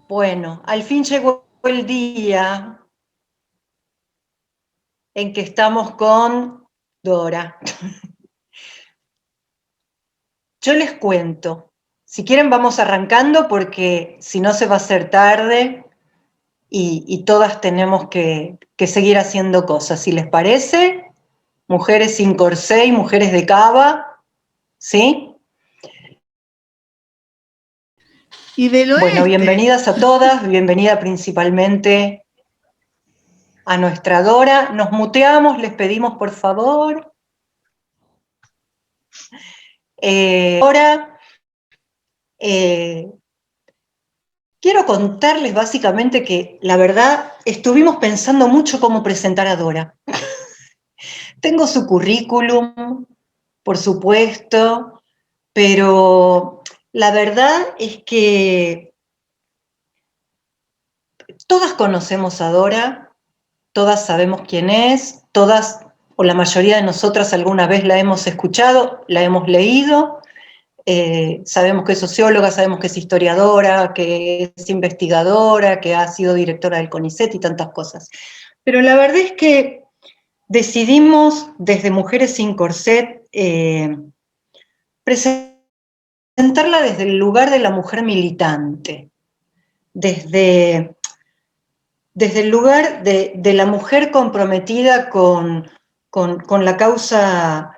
Bueno, al fin llegó el día en que estamos con Dora. Yo les cuento. Si quieren vamos arrancando porque si no se va a hacer tarde y todas tenemos que seguir haciendo cosas. Si les parece, mujeres sin corsé y mujeres de cava, ¿sí? Y del Bueno, oeste. bienvenidas a todas, bienvenida principalmente a nuestra Dora. Nos muteamos, les pedimos por favor. Ahora quiero contarles básicamente que, la verdad, estuvimos pensando mucho cómo presentar a Dora. Tengo su currículum, por supuesto, pero la verdad es que todas conocemos a Dora, todas sabemos quién es, todas o la mayoría de nosotras alguna vez la hemos escuchado, la hemos leído. Sabemos que es socióloga, sabemos que es historiadora, que es investigadora, que ha sido directora del CONICET y tantas cosas. Pero la verdad es que decidimos desde Mujeres sin Corset presentarla desde el lugar de la mujer militante, desde, desde el lugar de la mujer comprometida con con la causa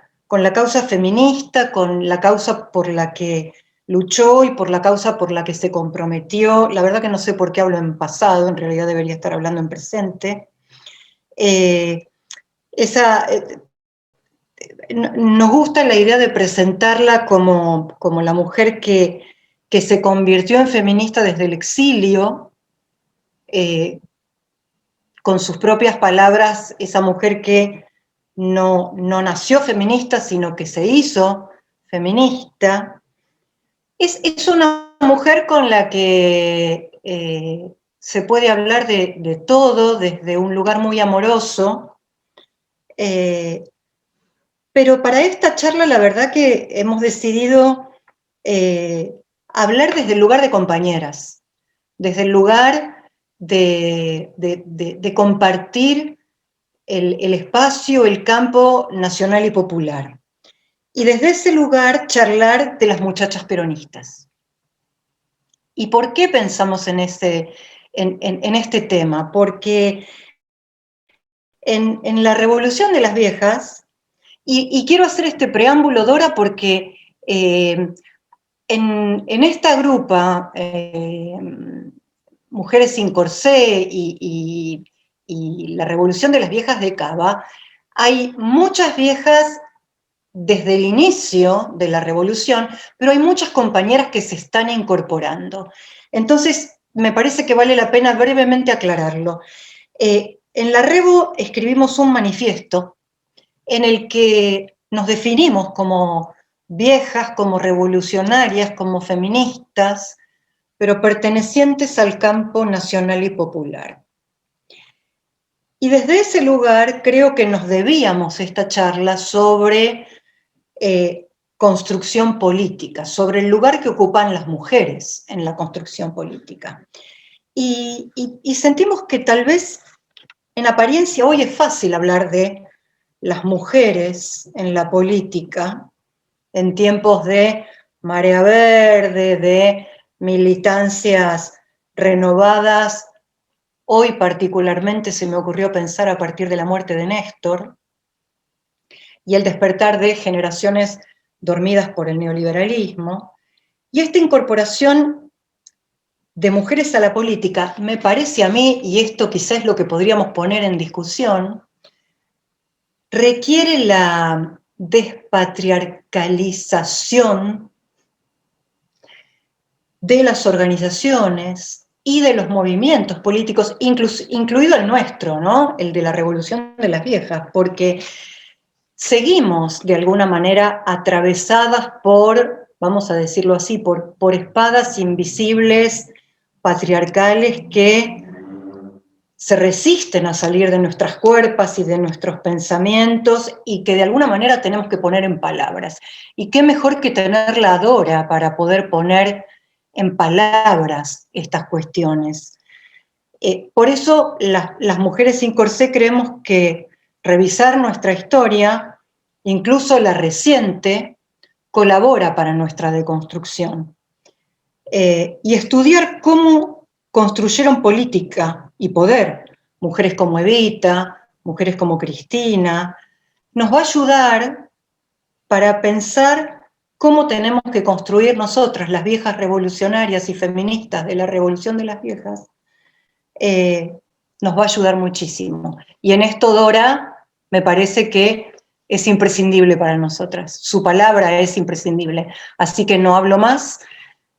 feminista, con la causa por la que luchó y por la causa por la que se comprometió. La verdad que no sé por qué hablo en pasado, en realidad debería estar hablando en presente. Eh, esa, Nos gusta la idea de presentarla como la mujer que se convirtió en feminista desde el exilio, eh, con sus propias palabras, esa mujer que no nació feminista, sino que se hizo feminista. Es una mujer con la que se puede hablar de todo desde un lugar muy amoroso, eh, pero para esta charla la verdad que hemos decidido eh, hablar desde el lugar de compañeras, desde el lugar de compartir el espacio, el campo nacional y popular. Y desde ese lugar charlar de las muchachas peronistas. ¿Y por qué pensamos en este tema? Porque en la Revolución de las Viejas, y quiero hacer este preámbulo, Dora, porque en esta grupa, Mujeres sin Corsé y la Revolución de las Viejas de Cava, hay muchas viejas desde el inicio de la revolución, pero hay muchas compañeras que se están incorporando. Entonces, me parece que vale la pena brevemente aclararlo. En la Revo escribimos un manifiesto en el que nos definimos como viejas, como revolucionarias, como feministas, pero pertenecientes al campo nacional y popular. Y desde ese lugar creo que nos debíamos esta charla sobre construcción política, sobre el lugar que ocupan las mujeres en la construcción política. Y sentimos que tal vez en apariencia hoy es fácil hablar de las mujeres en la política, en tiempos de marea verde, de militancias renovadas. Hoy particularmente se me ocurrió pensar a partir de la muerte de Néstor y el despertar de generaciones dormidas por el neoliberalismo. Y esta incorporación de mujeres a la política, me parece a mí, y esto quizás es lo que podríamos poner en discusión, requiere la despatriarcalización de las organizaciones y de los movimientos políticos, incluido el nuestro, ¿no? El de la Revolución de las Viejas, porque seguimos de alguna manera atravesadas por, vamos a decirlo así, por espadas invisibles, patriarcales, que se resisten a salir de nuestras cuerpas y de nuestros pensamientos y que de alguna manera tenemos que poner en palabras. Y qué mejor que tenerla Dora para poder poner en palabras estas cuestiones. Por eso las mujeres sin corsé creemos que revisar nuestra historia, incluso la reciente, colabora para nuestra deconstrucción. Y estudiar cómo construyeron política y poder mujeres como Evita, mujeres como Cristina, nos va a ayudar para pensar cómo tenemos que construir nosotras, las viejas revolucionarias y feministas de la Revolución de las Viejas, nos va a ayudar muchísimo. Y en esto Dora me parece que es imprescindible para nosotras. Su palabra es imprescindible. Así que no hablo más,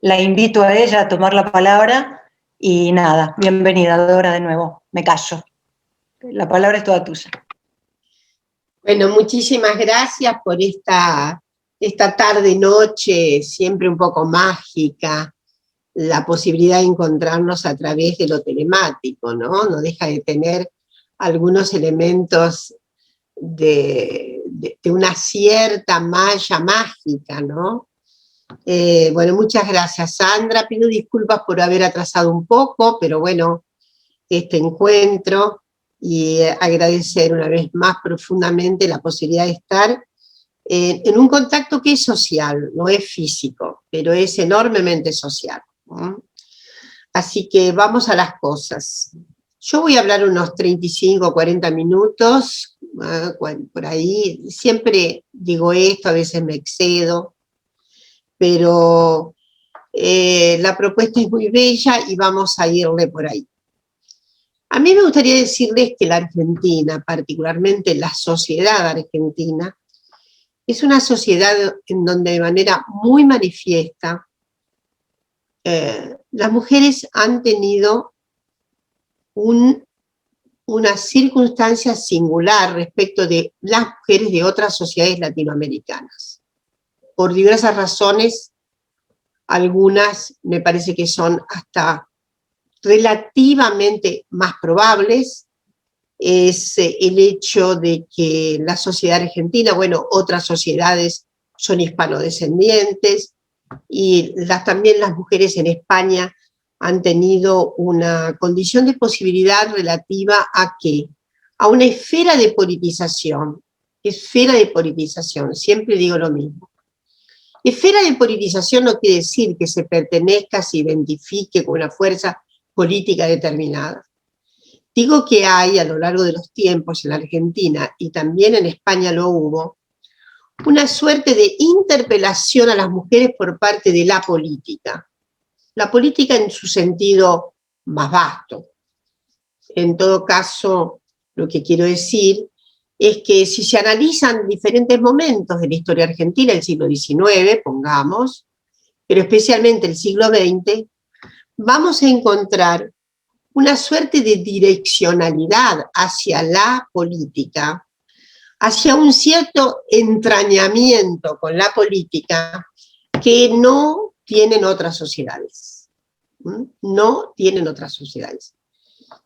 la invito a ella a tomar la palabra y nada, bienvenida Dora de nuevo, me callo. La palabra es toda tuya. Bueno, muchísimas gracias por esta tarde-noche, siempre un poco mágica, la posibilidad de encontrarnos a través de lo telemático, ¿no? No deja de tener algunos elementos de una cierta malla mágica, ¿no? Bueno, muchas gracias, Sandra. Pido disculpas por haber atrasado un poco, pero bueno, este encuentro, y agradecer una vez más profundamente la posibilidad de estar en un contacto que es social, no es físico, pero es enormemente social. Así que vamos a las cosas. Yo voy a hablar unos 35 o 40 minutos, por ahí. Siempre digo esto, a veces me excedo, pero la propuesta es muy bella y vamos a irle por ahí. A mí me gustaría decirles que la Argentina, particularmente la sociedad argentina, es una sociedad en donde de manera muy manifiesta las mujeres han tenido una circunstancia singular respecto de las mujeres de otras sociedades latinoamericanas. Por diversas razones, algunas me parece que son hasta relativamente más probables, es el hecho de que la sociedad argentina, bueno, otras sociedades son hispanodescendientes, y también las mujeres en España han tenido una condición de posibilidad relativa a ¿qué? A una esfera de politización, siempre digo lo mismo. Esfera de politización no quiere decir que se pertenezca, se identifique con una fuerza política determinada. Digo que hay a lo largo de los tiempos en la Argentina, y también en España lo hubo, una suerte de interpelación a las mujeres por parte de la política en su sentido más vasto. En todo caso, lo que quiero decir es que si se analizan diferentes momentos de la historia argentina, el siglo XIX, pongamos, pero especialmente el siglo XX, vamos a encontrar una suerte de direccionalidad hacia la política, hacia un cierto entrañamiento con la política que no tienen otras sociedades. No tienen otras sociedades.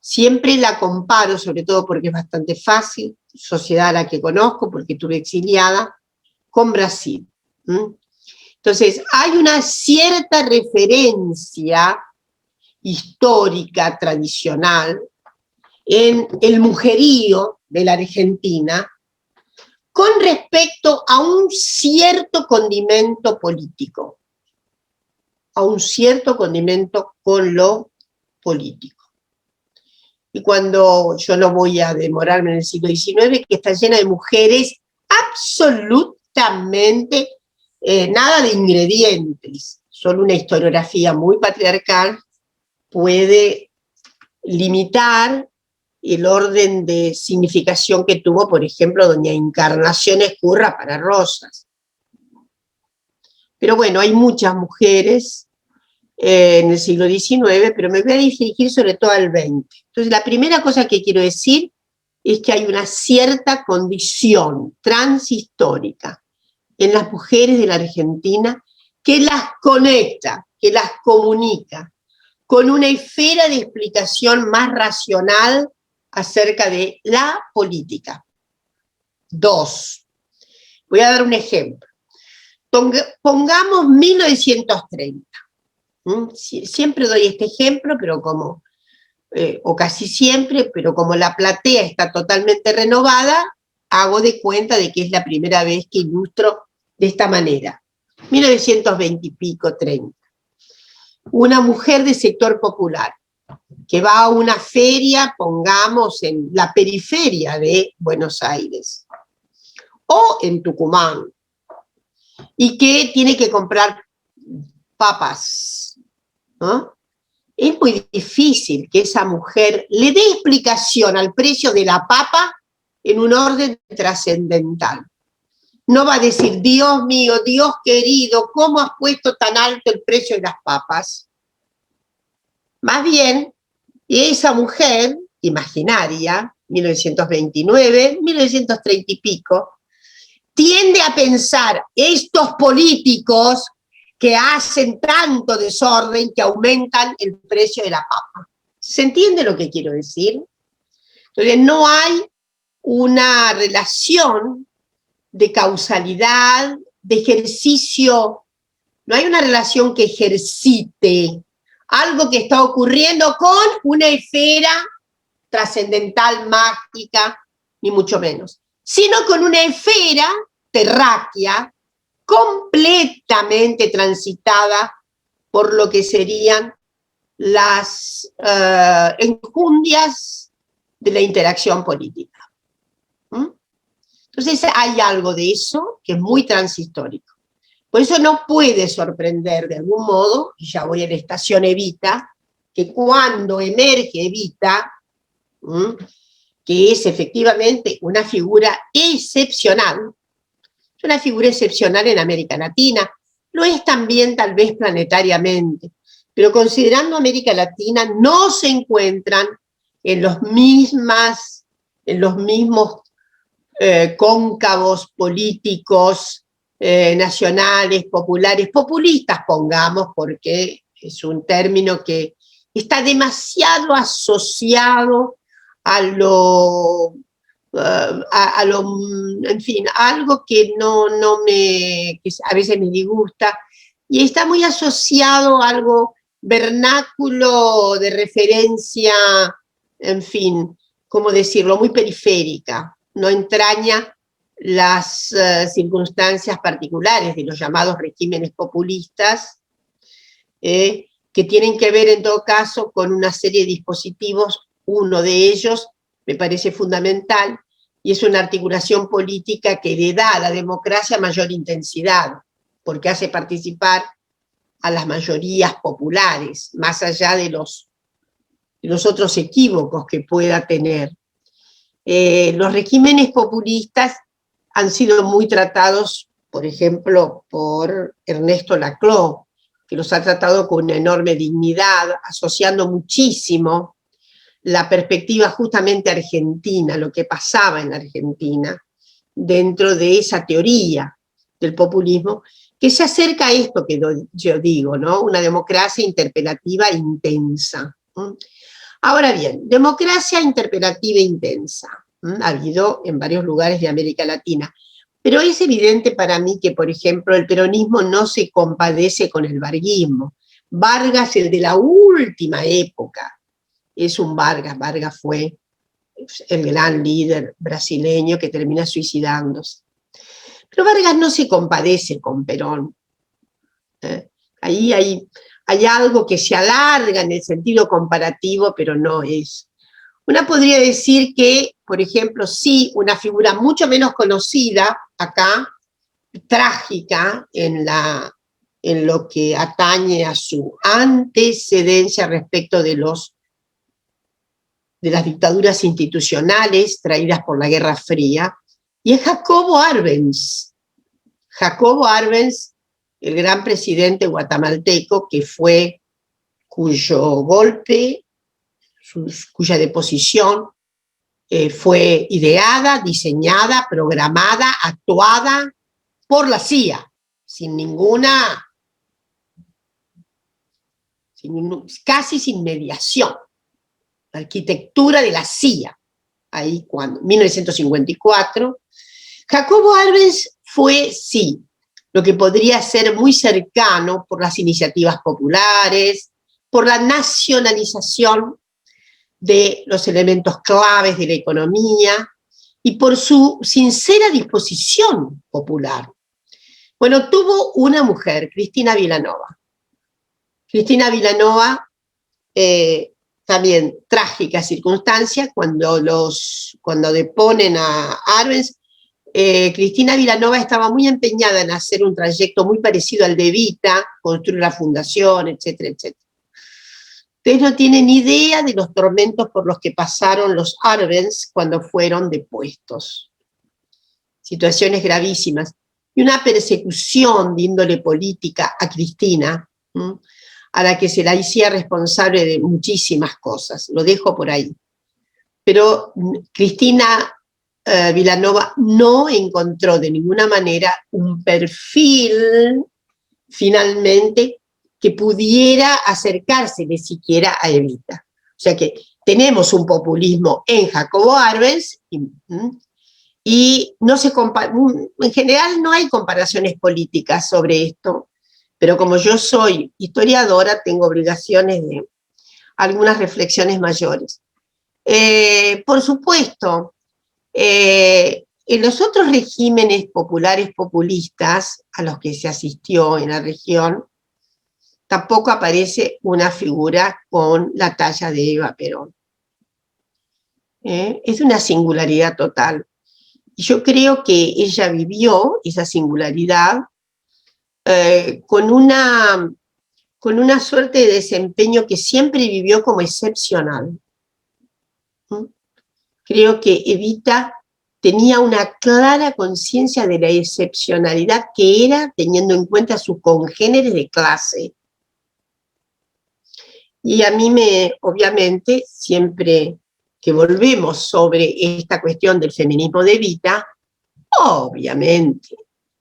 Siempre la comparo, sobre todo porque es bastante fácil, sociedad a la que conozco, porque estuve exiliada, con Brasil. Entonces, hay una cierta referencia histórica, tradicional, en el mujerío de la Argentina, con respecto a un cierto condimento político, a un cierto condimento con lo político. Y cuando yo no voy a demorarme en el siglo XIX, que está llena de mujeres absolutamente nada de ingredientes, solo una historiografía muy patriarcal puede limitar el orden de significación que tuvo, por ejemplo, doña Encarnación Ezcurra para Rosas. Pero bueno, hay muchas mujeres en el siglo XIX, pero me voy a dirigir sobre todo al XX. Entonces, la primera cosa que quiero decir es que hay una cierta condición transhistórica en las mujeres de la Argentina que las conecta, que las comunica, con una esfera de explicación más racional acerca de la política. 2. Voy a dar un ejemplo. Pongamos 1930. Siempre doy este ejemplo, pero como, o casi siempre, pero como la platea está totalmente renovada, hago de cuenta de que es la primera vez que ilustro de esta manera. 1920 y pico, 30. Una mujer de sector popular que va a una feria, pongamos, en la periferia de Buenos Aires, o en Tucumán, y que tiene que comprar papas, ¿no? Es muy difícil que esa mujer le dé explicación al precio de la papa en un orden trascendental. No va a decir, Dios mío, Dios querido, ¿cómo has puesto tan alto el precio de las papas? Más bien, esa mujer imaginaria, 1929, 1930 y pico, tiende a pensar, estos políticos que hacen tanto desorden que aumentan el precio de la papa. ¿Se entiende lo que quiero decir? Entonces no hay una relación de causalidad, de ejercicio, no hay una relación que ejercite algo que está ocurriendo con una esfera trascendental, mágica, ni mucho menos, sino con una esfera terráquea completamente transitada por lo que serían las enjundias de la interacción política. Entonces hay algo de eso que es muy transhistórico. Por eso no puede sorprender de algún modo, y ya voy a la estación Evita, que cuando emerge Evita, que es efectivamente una figura excepcional, es una figura excepcional en América Latina, lo es también tal vez planetariamente, pero considerando América Latina no se encuentran en los mismos cóncavos políticos nacionales, populares, populistas, pongamos, porque es un término que está demasiado asociado a lo, en fin, algo que que a veces me disgusta, y está muy asociado a algo vernáculo de referencia, en fin, ¿cómo decirlo?, muy periférica, no entraña las circunstancias particulares de los llamados regímenes populistas, que tienen que ver en todo caso con una serie de dispositivos. Uno de ellos me parece fundamental, y es una articulación política que le da a la democracia mayor intensidad, porque hace participar a las mayorías populares, más allá de los otros equívocos que pueda tener. Los regímenes populistas han sido muy tratados, por ejemplo, por Ernesto Laclau, que los ha tratado con una enorme dignidad, asociando muchísimo la perspectiva justamente argentina, lo que pasaba en la Argentina, dentro de esa teoría del populismo, que se acerca a esto que yo digo, ¿no? Una democracia interpelativa intensa. Ahora bien, democracia interpelativa intensa ha habido en varios lugares de América Latina, pero es evidente para mí que, por ejemplo, el peronismo no se compadece con el varguismo. Vargas, el de la última época, es un Vargas. Vargas fue el gran líder brasileño que termina suicidándose. Pero Vargas no se compadece con Perón. Ahí hay algo que se alarga en el sentido comparativo, pero no es. Una podría decir que, por ejemplo, sí, una figura mucho menos conocida acá, trágica en lo que atañe a su antecedencia respecto de las dictaduras institucionales traídas por la Guerra Fría, y es Jacobo Arbenz. Jacobo Arbenz, el gran presidente guatemalteco, cuyo golpe, cuya deposición fue ideada, diseñada, programada, actuada por la CIA, casi sin mediación. La arquitectura de la CIA, ahí cuando, 1954. Jacobo Arbenz fue, sí, lo que podría ser muy cercano por las iniciativas populares, por la nacionalización de los elementos claves de la economía y por su sincera disposición popular. Bueno, tuvo una mujer, Cristina Vilanova. Cristina Vilanova, también trágica circunstancia, cuando deponen a Arbenz, Cristina Vilanova estaba muy empeñada en hacer un trayecto muy parecido al de Evita, construir la fundación, etcétera, etcétera. Ustedes no tienen idea de los tormentos por los que pasaron los Arbenz cuando fueron depuestos. Situaciones gravísimas. Y una persecución de índole política a Cristina, a la que se la hacía responsable de muchísimas cosas. Lo dejo por ahí. Pero Cristina Vilanova no encontró de ninguna manera un perfil, finalmente, que pudiera acercarse ni siquiera a Evita. O sea que tenemos un populismo en Jacobo Arbenz y no se en general no hay comparaciones políticas sobre esto, pero como yo soy historiadora, tengo obligaciones de algunas reflexiones mayores. Por supuesto, en los otros regímenes populares populistas a los que se asistió en la región, tampoco aparece una figura con la talla de Eva Perón. Es una singularidad total. Y yo creo que ella vivió esa singularidad con una suerte de desempeño que siempre vivió como excepcional. Creo que Evita tenía una clara conciencia de la excepcionalidad que era, teniendo en cuenta sus congéneres de clase. Y a mí obviamente, siempre que volvemos sobre esta cuestión del feminismo de Evita, obviamente,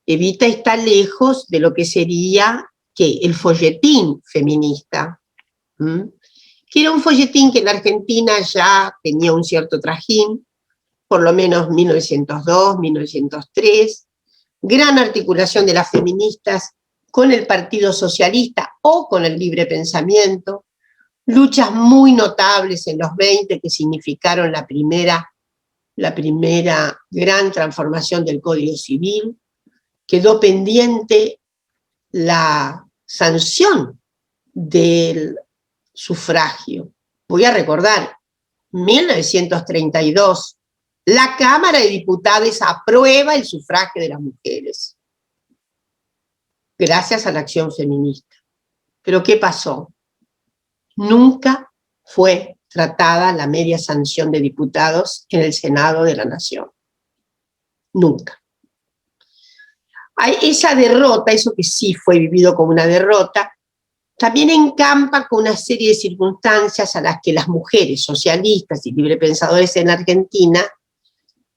Evita está lejos de lo que sería el folletín feminista, que era un folletín que en la Argentina ya tenía un cierto trajín, por lo menos 1902, 1903, gran articulación de las feministas con el Partido Socialista o con el libre pensamiento, luchas muy notables en los 20 que significaron la primera gran transformación del Código Civil. Quedó pendiente la sanción del sufragio. Voy a recordar, 1932, la Cámara de Diputados aprueba el sufragio de las mujeres, gracias a la acción feminista. Pero ¿qué pasó? Nunca fue tratada la media sanción de diputados en el Senado de la Nación. Nunca. Esa derrota, eso que sí fue vivido como una derrota, también encampa con una serie de circunstancias a las que las mujeres socialistas y librepensadores en Argentina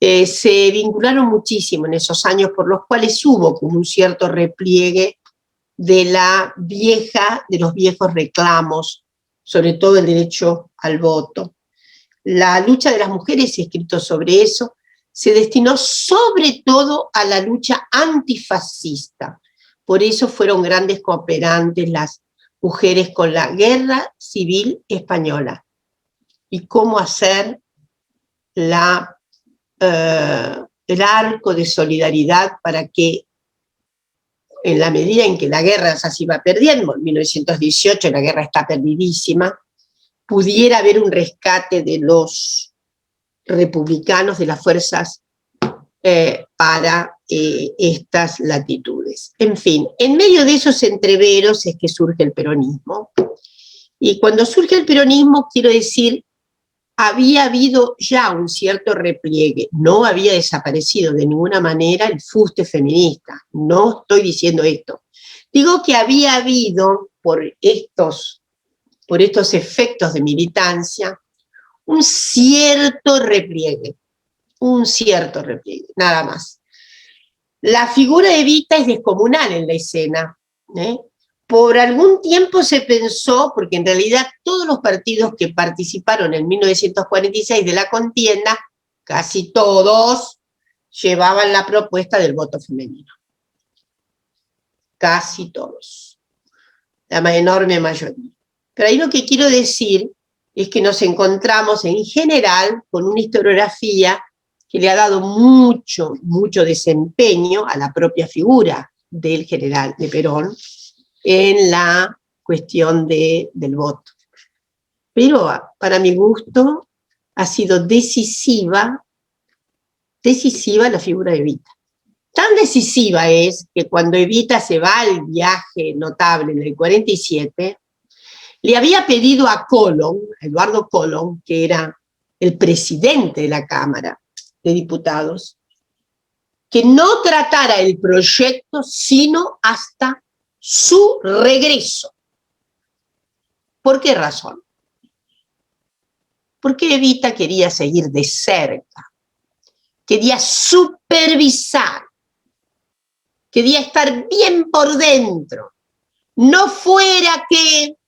se vincularon muchísimo en esos años, por los cuales hubo como un cierto repliegue de los viejos reclamos, sobre todo el derecho al voto. La lucha de las mujeres, escrito sobre eso, se destinó sobre todo a la lucha antifascista. Por eso fueron grandes cooperantes las mujeres con la Guerra Civil Española y cómo hacer el arco de solidaridad para que, en la medida en que la guerra se iba perdiendo, en 1918 la guerra está perdidísima, pudiera haber un rescate de los republicanos, de las fuerzas para estas latitudes. En fin, en medio de esos entreveros es que surge el peronismo. Y cuando surge el peronismo, quiero decir, había habido ya un cierto repliegue, no había desaparecido de ninguna manera el fuste feminista, no estoy diciendo esto. Digo que había habido, por estos efectos de militancia, un cierto repliegue, nada más. La figura de Evita es descomunal en la escena. Por algún tiempo se pensó, porque en realidad todos los partidos que participaron en 1946 de la contienda, casi todos, llevaban la propuesta del voto femenino. casi todos, la enorme mayoría. Pero ahí lo que quiero decir es que nos encontramos en general con una historiografía que le ha dado mucho desempeño a la propia figura del general de Perón en la cuestión del voto. Pero para mi gusto ha sido decisiva la figura de Evita. Tan decisiva es que cuando Evita se va al viaje notable en el 47, le había pedido a Colón, a Eduardo Colón, que era el presidente de la Cámara de Diputados, que no tratara el proyecto sino hasta su regreso. ¿Por qué razón? Porque Evita quería seguir de cerca, quería supervisar, quería estar bien por dentro. No fuera que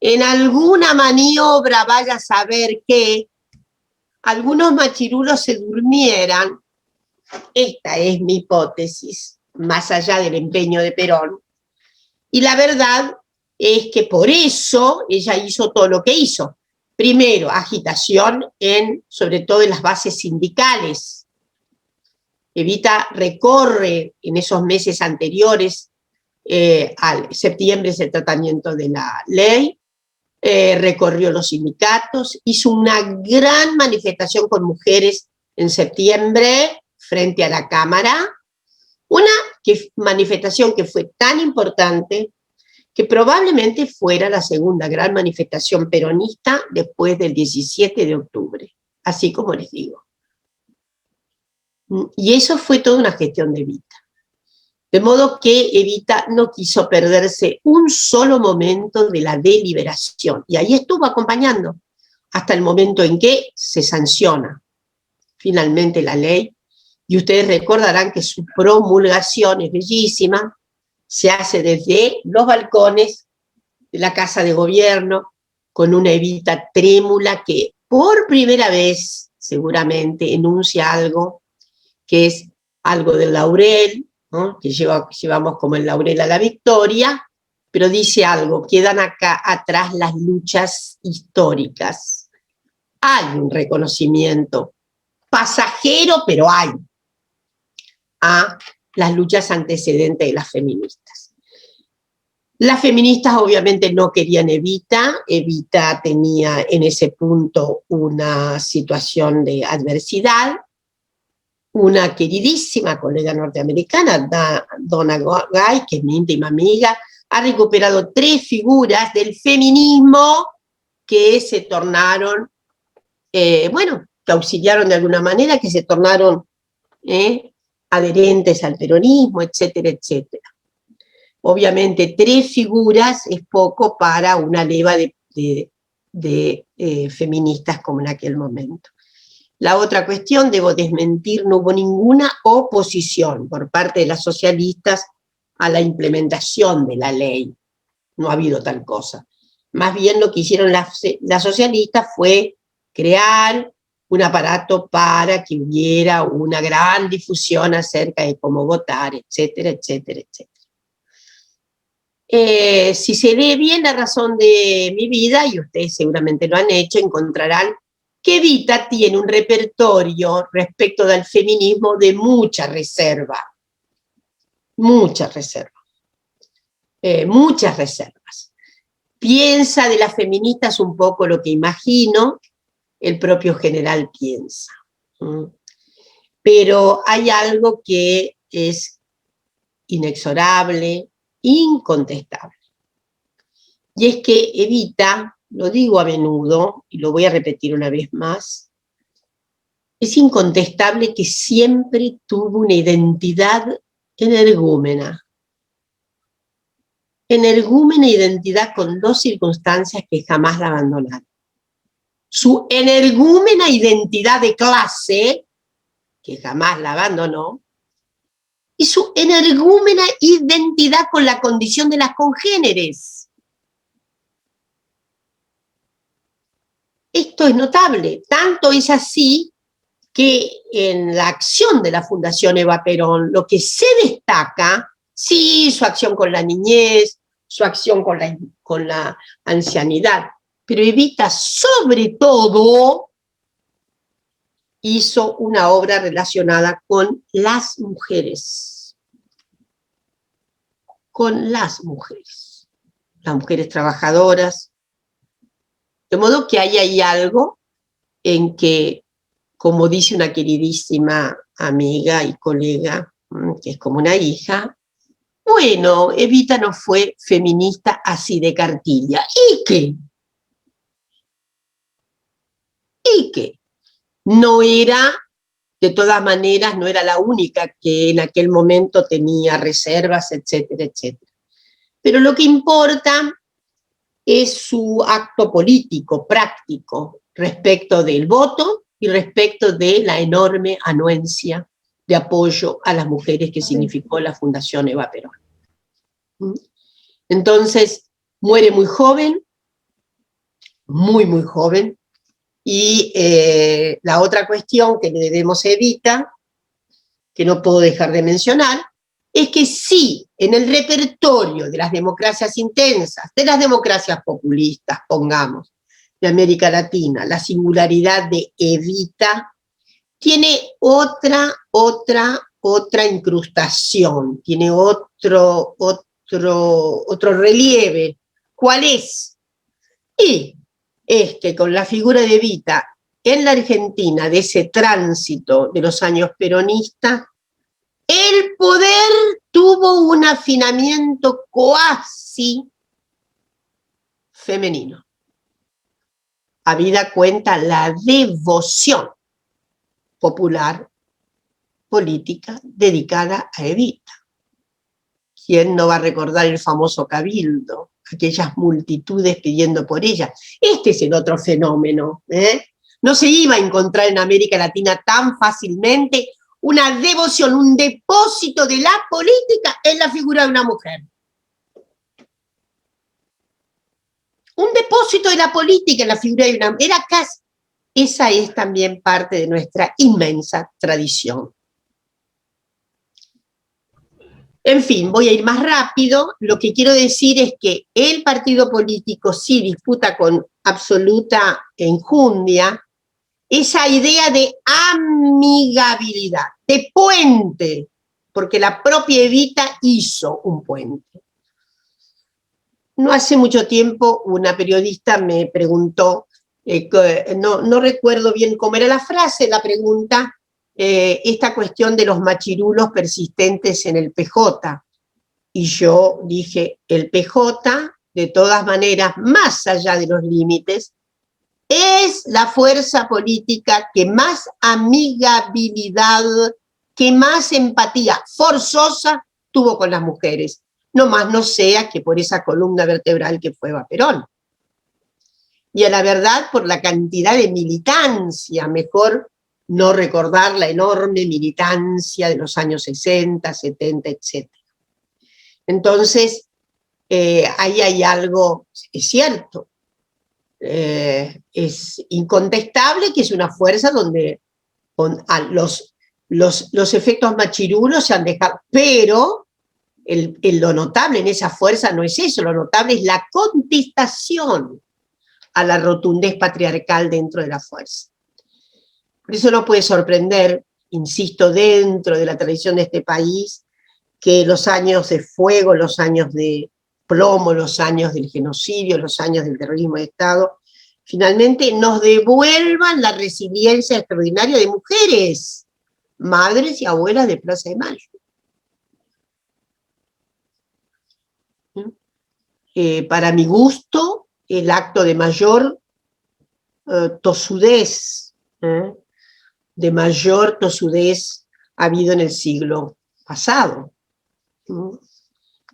en alguna maniobra, vaya a saber que algunos machirulos se durmieran. Esta es mi hipótesis, más allá del empeño de Perón. Y la verdad es que por eso ella hizo todo lo que hizo. Primero, agitación sobre todo en las bases sindicales. Evita recorre en esos meses anteriores al septiembre es el tratamiento de la ley, recorrió los sindicatos, hizo una gran manifestación con mujeres en septiembre frente a la Cámara, una manifestación que fue tan importante que probablemente fuera la segunda gran manifestación peronista después del 17 de octubre, así como les digo. Y eso fue toda una gestión de Evita. De modo que Evita no quiso perderse un solo momento de la deliberación. Y ahí estuvo acompañando hasta el momento en que se sanciona finalmente la ley. Y ustedes recordarán que su promulgación es bellísima. Se hace desde los balcones de la Casa de Gobierno, con una Evita trémula que por primera vez seguramente enuncia algo que es algo del laurel, ¿no? Que llevamos como el laurel a la victoria, pero dice algo: quedan acá atrás las luchas históricas. Hay un reconocimiento pasajero, pero hay, a las luchas antecedentes de las feministas. Las feministas obviamente no querían Evita. Evita tenía en ese punto una situación de adversidad. Una queridísima colega norteamericana, Donna Guy, que es mi íntima amiga, ha recuperado 3 figuras del feminismo que se tornaron, que auxiliaron de alguna manera, que se tornaron adherentes al peronismo, etcétera, etcétera. Obviamente 3 figuras es poco para una leva de feministas como en aquel momento. La otra cuestión, debo desmentir, no hubo ninguna oposición por parte de las socialistas a la implementación de la ley. No ha habido tal cosa. Más bien lo que hicieron las socialistas fue crear un aparato para que hubiera una gran difusión acerca de cómo votar, etcétera, etcétera, etcétera. Si se lee bien La razón de mi vida, y ustedes seguramente lo han hecho, encontrarán que Evita tiene un repertorio respecto del feminismo de mucha reserva. Muchas reservas. Muchas reservas. Piensa de las feministas un poco lo que imagino el propio general piensa. Pero hay algo que es inexorable, incontestable. Y es que Evita, lo digo a menudo, y lo voy a repetir una vez más, es incontestable que siempre tuvo una identidad energúmena. Energúmena identidad con 2 circunstancias que jamás la abandonaron. Su energúmena identidad de clase, que jamás la abandonó, y su energúmena identidad con la condición de las congéneres. Esto es notable, tanto es así que en la acción de la Fundación Eva Perón lo que se destaca Sí, su acción con la niñez, su acción con la ancianidad, pero Evita sobre todo hizo una obra relacionada con las mujeres. Con las mujeres trabajadoras. De modo que hay algo en que, como dice una queridísima amiga y colega, que es como una hija, bueno, Evita no fue feminista así de cartilla. ¿Y qué? ¿Y qué? No era, de todas maneras, no era la única que en aquel momento tenía reservas, etcétera, etcétera. Pero lo que importa es su acto político, práctico, respecto del voto y respecto de la enorme anuencia de apoyo a las mujeres que significó la Fundación Eva Perón. Entonces, muere muy joven, muy joven, y la otra cuestión que le debemos a Evita, que no puedo dejar de mencionar, es que sí, en el repertorio de las democracias intensas, de las democracias populistas, pongamos, de América Latina, la singularidad de Evita tiene otra incrustación, tiene otro relieve. ¿Cuál es? Y es que con la figura de Evita en la Argentina, de ese tránsito de los años peronistas, el poder tuvo un afinamiento cuasi femenino. Habida cuenta la devoción popular política dedicada a Evita. ¿Quién no va a recordar el famoso cabildo? Aquellas multitudes pidiendo por ella. Este es el otro fenómeno, ¿eh? No se iba a encontrar en América Latina tan fácilmente una devoción, un depósito de la política en la figura de una mujer. Un depósito de la política en la figura de una mujer. Esa es también parte de nuestra inmensa tradición. En fin, voy a ir más rápido. Lo que quiero decir es que el partido político sí disputa con absoluta enjundia esa idea de amigabilidad, de puente, porque la propia Evita hizo un puente. No hace mucho tiempo una periodista me preguntó, no recuerdo bien cómo era la frase, la pregunta, esta cuestión de los machirulos persistentes en el PJ. Y yo dije, el PJ, de todas maneras, más allá de los límites, es la fuerza política que más amigabilidad, que más empatía forzosa tuvo con las mujeres. No más no sea que por esa columna vertebral que fue Eva Perón. Y a la verdad, por la cantidad de militancia, mejor no recordar la enorme militancia de los años 60, 70, etc. Entonces, ahí hay algo, es cierto, es incontestable que es una fuerza donde los efectos machirulos se han dejado, pero lo notable en esa fuerza no es eso, lo notable es la contestación a la rotundez patriarcal dentro de la fuerza. Por eso no puede sorprender, insisto, dentro de la tradición de este país, que los años de fuego, los años de plomo, los años del genocidio, los años del terrorismo de Estado, finalmente nos devuelvan la resiliencia extraordinaria de mujeres, madres y abuelas de Plaza de Mayo. Para mi gusto, el acto de mayor tosudez, de mayor tosudez ha habido en el siglo pasado.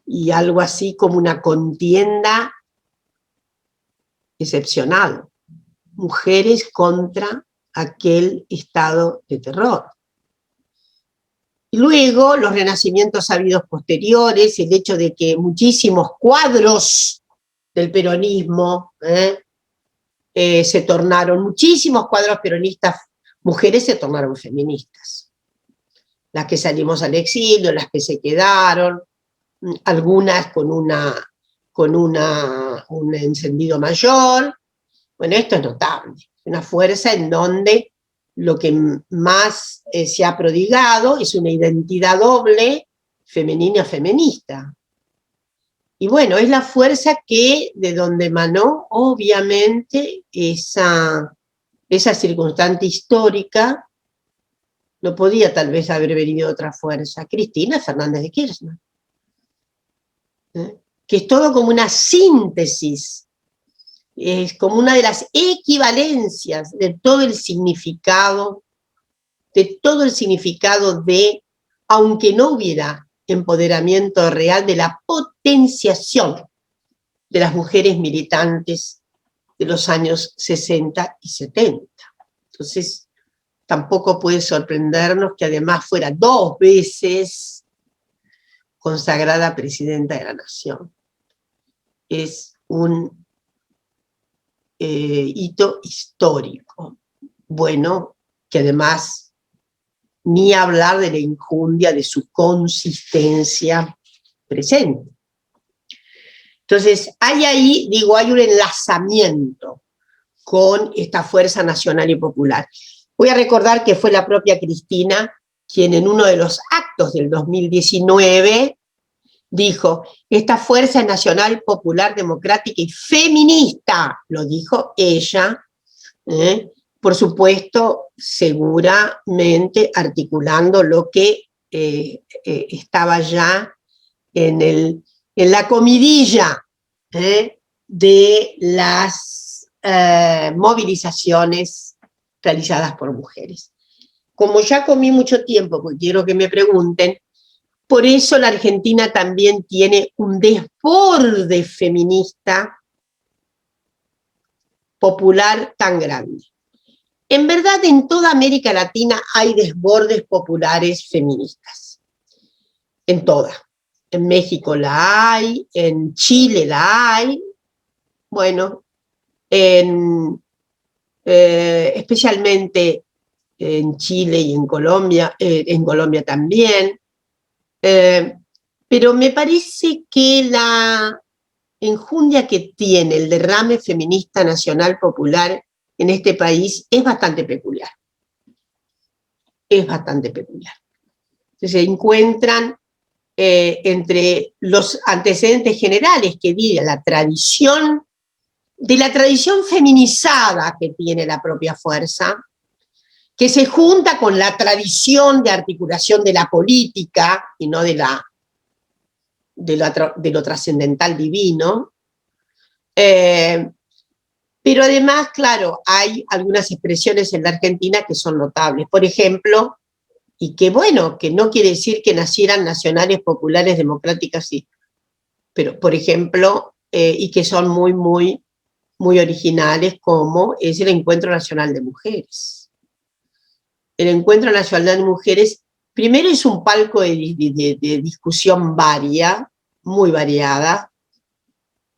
Y algo así como una contienda excepcional. Mujeres contra aquel estado de terror. Y luego los renacimientos habidos posteriores, el hecho de que muchísimos cuadros del peronismo se tornaron, muchísimos cuadros peronistas, mujeres se tornaron feministas. Las que salimos al exilio, las que se quedaron, algunas con un encendido mayor. Bueno, esto es notable, una fuerza en donde lo que más se ha prodigado es una identidad doble, femenina feminista. Y bueno, es la fuerza de donde emanó, obviamente, esa circunstancia histórica. No podía tal vez haber venido otra fuerza. Cristina Fernández de Kirchner. Que es todo como una síntesis, es como una de las equivalencias de todo el significado, aunque no hubiera empoderamiento real, de la potenciación de las mujeres militantes de los años 60 y 70. Entonces, tampoco puede sorprendernos que además fuera 2 veces consagrada presidenta de la Nación. Es un hito histórico. Bueno, que además ni hablar de la enjundia de su consistencia presente. Entonces, hay un enlazamiento con esta fuerza nacional y popular. Voy a recordar que fue la propia Cristina quien en uno de los actos del 2019 dijo: esta fuerza es nacional, popular, democrática y feminista, lo dijo ella, por supuesto, seguramente articulando lo que estaba ya en la comidilla de las movilizaciones realizadas por mujeres. Como ya comí mucho tiempo, porque quiero que me pregunten, por eso la Argentina también tiene un desborde feminista popular tan grande. En verdad, en toda América Latina hay desbordes populares feministas. En toda. En México la hay, en Chile la hay, bueno, especialmente en Chile y en Colombia también. Pero me parece que la enjundia que tiene el derrame feminista nacional popular en este país es bastante peculiar. Es bastante peculiar. Entonces se encuentran entre los antecedentes generales que vive la tradición feminizada que tiene la propia fuerza, que se junta con la tradición de articulación de la política y no de lo trascendental divino. Pero además, claro, hay algunas expresiones en la Argentina que son notables. Por ejemplo, y que bueno, que no quiere decir que nacieran nacionales, populares, democráticas, sí, pero por ejemplo, y que son muy, muy, muy originales, como es el Encuentro Nacional de Mujeres. El Encuentro Nacional de Mujeres, primero es un palco de discusión muy variada,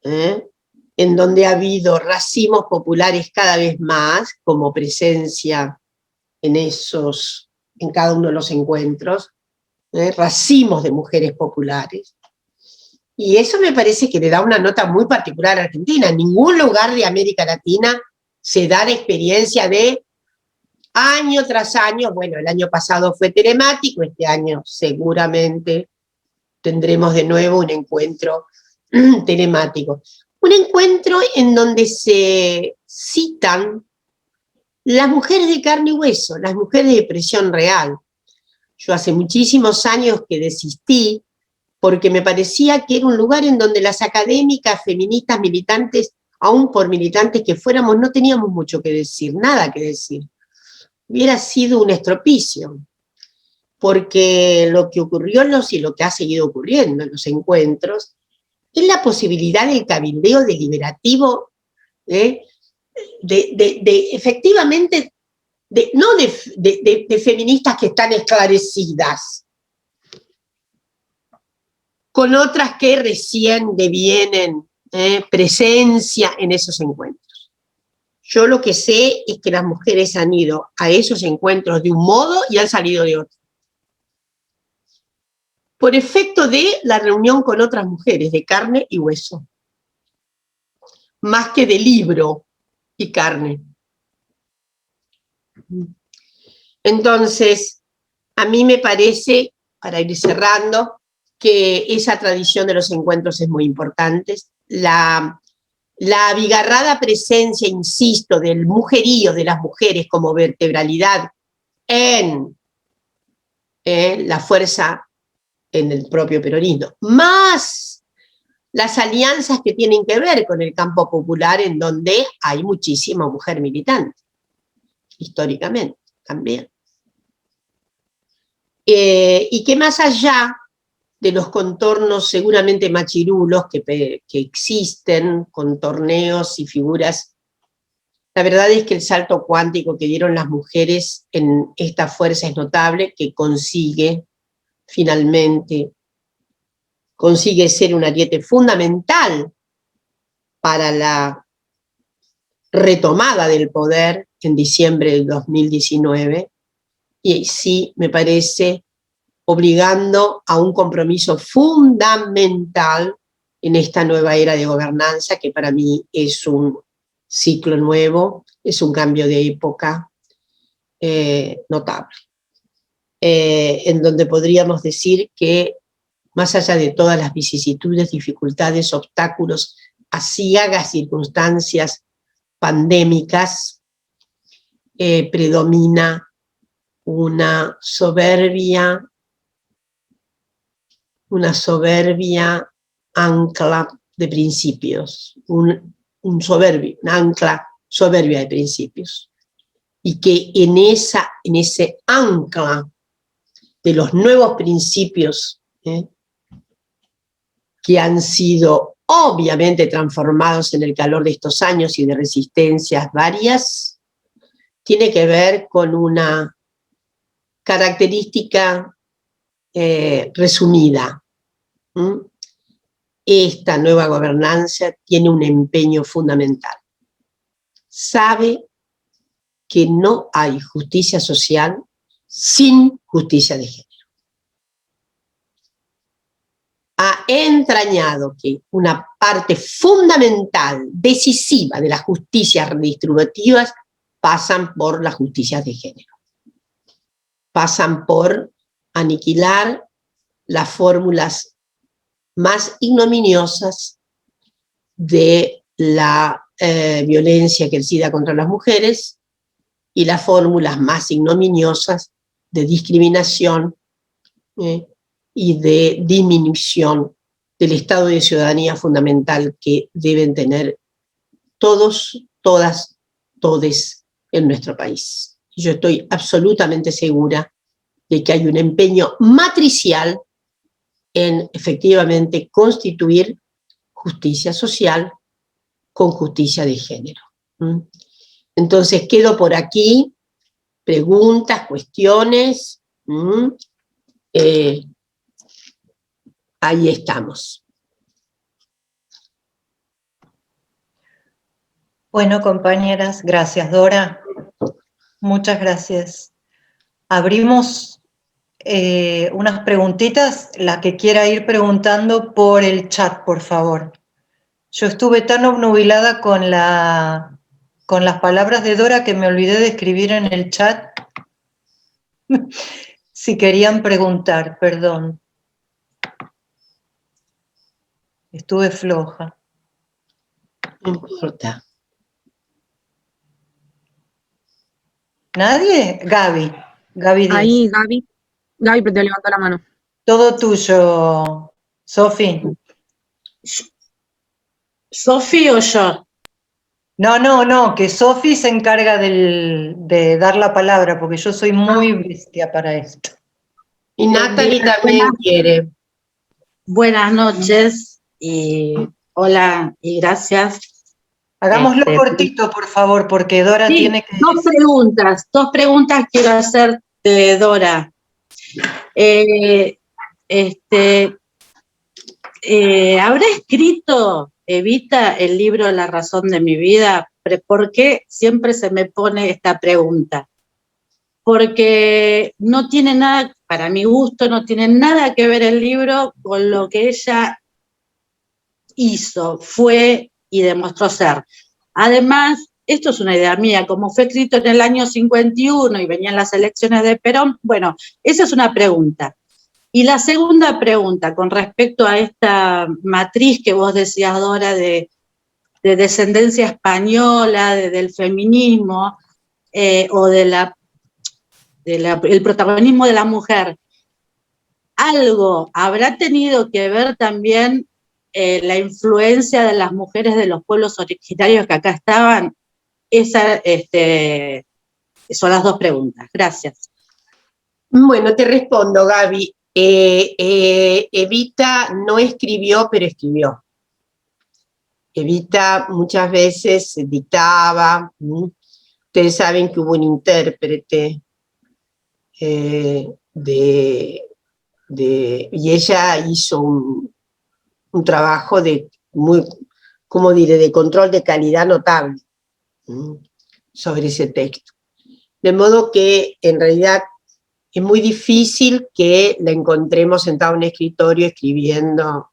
en donde ha habido racimos populares cada vez más, como presencia en cada uno de los encuentros, racimos de mujeres populares. Y eso me parece que le da una nota muy particular a Argentina. En ningún lugar de América Latina se da la experiencia de año tras año. Bueno, el año pasado fue telemático, este año seguramente tendremos de nuevo un encuentro telemático. Un encuentro en donde se citan las mujeres de carne y hueso, las mujeres de expresión real. Yo hace muchísimos años que desistí porque me parecía que era un lugar en donde las académicas, feministas, militantes, aún por militantes que fuéramos, no teníamos mucho que decir, nada que decir. Hubiera sido un estropicio, porque lo que ocurrió y lo que ha seguido ocurriendo en los encuentros es la posibilidad del cabildeo deliberativo, efectivamente, no de feministas que están esclarecidas, con otras que recién devienen presencia en esos encuentros. Yo lo que sé es que las mujeres han ido a esos encuentros de un modo y han salido de otro. por efecto de la reunión con otras mujeres de carne y hueso, más que de libro y carne. Entonces, a mí me parece, para ir cerrando, que esa tradición de los encuentros es muy importante. La abigarrada presencia, insisto, del mujerío de las mujeres como vertebralidad en la fuerza en el propio peronismo, más las alianzas que tienen que ver con el campo popular, en donde hay muchísima mujer militante, históricamente también. Y que más allá de los contornos seguramente machirulos que existen con torneos y figuras, la verdad es que el salto cuántico que dieron las mujeres en esta fuerza es notable, que finalmente consigue ser un ariete fundamental para la retomada del poder en diciembre del 2019, y sí, me parece, obligando a un compromiso fundamental en esta nueva era de gobernanza, que para mí es un ciclo nuevo, es un cambio de época notable, en donde podríamos decir que, más allá de todas las vicisitudes, dificultades, obstáculos, aciagas circunstancias pandémicas, predomina una soberbia ancla de principios, una ancla soberbia de principios, y que en ese ancla de los nuevos principios que han sido obviamente transformados en el calor de estos años y de resistencias varias, tiene que ver con una característica resumida. Esta nueva gobernanza tiene un empeño fundamental. Sabe que no hay justicia social sin justicia de género. Ha entrañado que una parte fundamental, decisiva de las justicias redistributivas pasan por las justicias de género. Pasan por aniquilar las fórmulas más ignominiosas de la violencia ejercida contra las mujeres y las fórmulas más ignominiosas de discriminación y de disminución del estado de ciudadanía fundamental que deben tener todos, todas, todes en nuestro país. Yo estoy absolutamente segura de que hay un empeño matricial en efectivamente constituir justicia social con justicia de género. Entonces quedo por aquí, preguntas, cuestiones. Ahí estamos. Bueno, compañeras, gracias, Dora. Muchas gracias. Abrimos unas preguntitas, la que quiera ir preguntando por el chat, por favor. Yo estuve tan obnubilada con las palabras de Dora que me olvidé de escribir en el chat si querían preguntar, perdón. Estuve floja. No importa. ¿Nadie? Gaby Díaz. Ahí, Gaby, te levantó la mano. Todo tuyo, Sofi. ¿Sofi o yo? No, que Sofi se encarga de dar la palabra, porque yo soy muy bestia para esto. Y Natalie también quiere. Buenas noches y hola y gracias. Hagámoslo cortito, por favor, porque Dora tiene que... Dos preguntas quiero hacerte, Dora. ¿Habrá escrito Evita el libro La razón de mi vida? ¿Por qué siempre se me pone esta pregunta? porque no tiene nada, para mi gusto, no tiene nada que ver el libro con lo que ella hizo, fue y demostró ser. Además, esto es una idea mía, como fue escrito en el año 51 y venían las elecciones de Perón, bueno, esa es una pregunta. Y la segunda pregunta, con respecto a esta matriz que vos decías, Dora, de descendencia española, del feminismo, o el protagonismo de la mujer, algo habrá tenido que ver también la influencia de las mujeres de los pueblos originarios que acá estaban. Son las dos preguntas. Gracias. Bueno, te respondo, Gaby. Evita no escribió, pero escribió. Evita muchas veces dictaba. Ustedes saben que hubo un intérprete y ella hizo un trabajo de ¿cómo diré?, de control de calidad notable sobre ese texto. De modo que en realidad es muy difícil que la encontremos sentada en un escritorio escribiendo.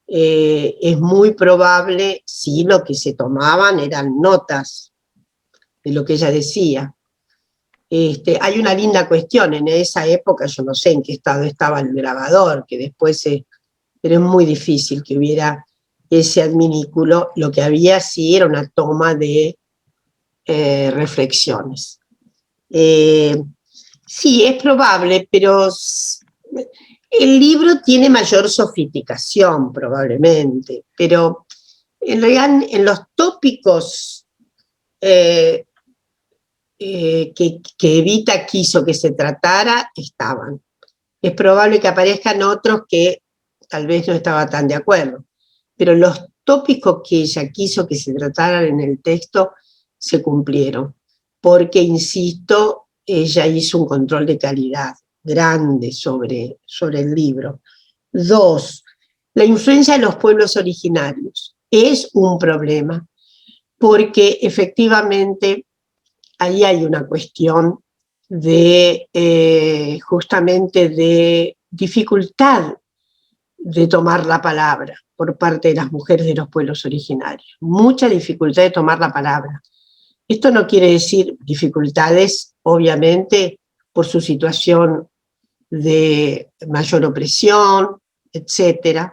Es muy probable, sí, lo que se tomaban eran notas de lo que ella decía. Hay una linda cuestión, en esa época yo no sé en qué estado estaba el grabador, que después pero es muy difícil que hubiera ese adminículo. Lo que había sí era una toma de reflexiones. Sí, es probable, pero el libro tiene mayor sofisticación probablemente, pero en realidad en los tópicos que Evita quiso que se tratara, estaban. Es probable que aparezcan otros que tal vez no estaba tan de acuerdo, pero los tópicos que ella quiso que se trataran en el texto se cumplieron, porque, insisto, ella hizo un control de calidad grande sobre el libro. 2, la influencia de los pueblos originarios es un problema, porque efectivamente ahí hay una cuestión de justamente de dificultad de tomar la palabra por parte de las mujeres de los pueblos originarios. Mucha dificultad de tomar la palabra. Esto no quiere decir dificultades, obviamente, por su situación de mayor opresión, etc.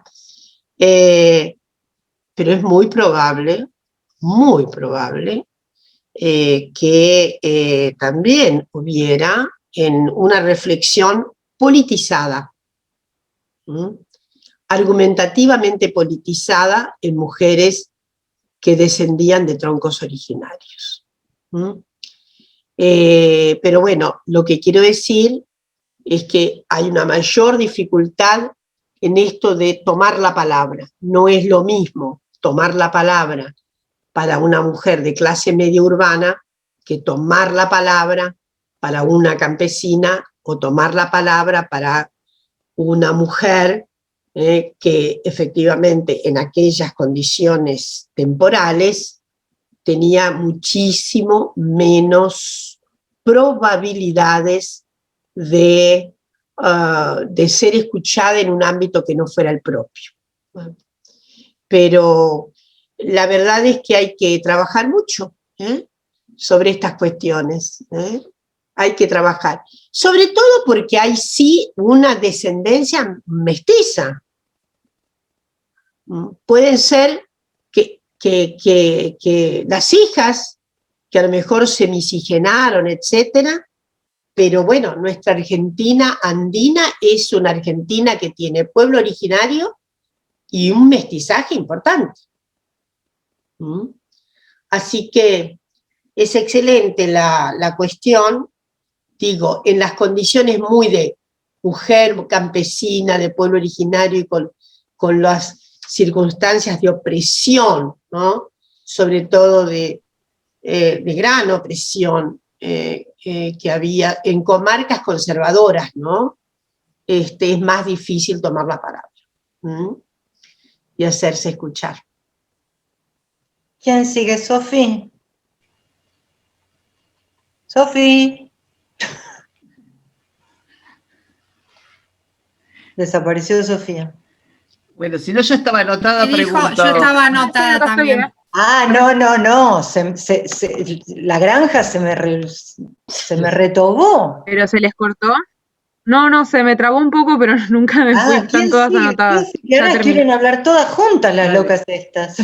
Pero es muy probable que también hubiera en una reflexión politizada, argumentativamente politizada en mujeres que descendían de troncos originarios. Pero bueno, lo que quiero decir es que hay una mayor dificultad en esto de tomar la palabra. No es lo mismo tomar la palabra para una mujer de clase media urbana que tomar la palabra para una campesina o tomar la palabra para una mujer que efectivamente en aquellas condiciones temporales tenía muchísimo menos probabilidades de ser escuchada en un ámbito que no fuera el propio. Pero la verdad es que hay que trabajar mucho sobre estas cuestiones. Hay que trabajar. Sobre todo porque hay sí una descendencia mestiza. Pueden ser que las hijas, que a lo mejor se miscigenaron, etcétera, pero bueno, nuestra Argentina andina es una Argentina que tiene pueblo originario y un mestizaje importante. Así que es excelente la cuestión, digo, en las condiciones muy de mujer campesina, de pueblo originario y con las circunstancias de opresión, ¿no? Sobre todo de gran opresión que había en comarcas conservadoras, ¿no? Es más difícil tomar la palabra y hacerse escuchar. ¿Quién sigue? Sofi. Sofi. Desapareció Sofía. Bueno, si no, yo estaba anotada, Me dijo, pregunto. yo estaba anotada acá estoy, también. Ah, no. La granja se me retobó. pero se les cortó. No, se me trabó un poco, pero nunca me fui. Ah, Están todas anotadas. Que ahora Ya terminé. quieren hablar todas juntas las Dale. locas estas.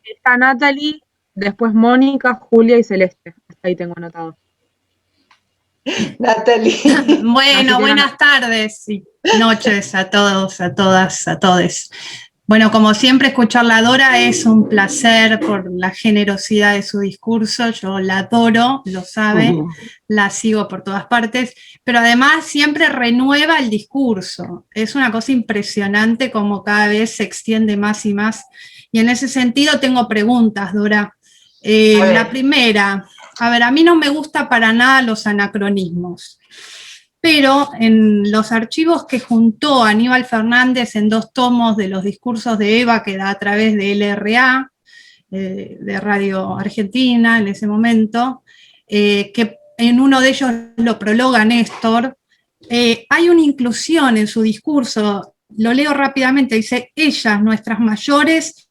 Está Natalie, después Mónica, Julia y Celeste. Hasta ahí tengo anotado. Natalie. Bueno, Así que buenas tardes y noches a todos, a todas, a todes. Bueno, como siempre, escucharla a Dora es un placer por la generosidad de su discurso. Yo la adoro, lo sabe, la sigo por todas partes, pero además siempre renueva el discurso. Es una cosa impresionante como cada vez se extiende más y más. Y en ese sentido tengo preguntas, Dora. La primera, a ver, a mí no me gusta para nada los anacronismos, pero en los archivos que juntó Aníbal Fernández en 2 tomos de los discursos de Eva, que da a través de LRA, de Radio Argentina en ese momento, que en uno de ellos lo prologa Néstor, hay una inclusión en su discurso, lo leo rápidamente, dice: ellas, nuestras mayores,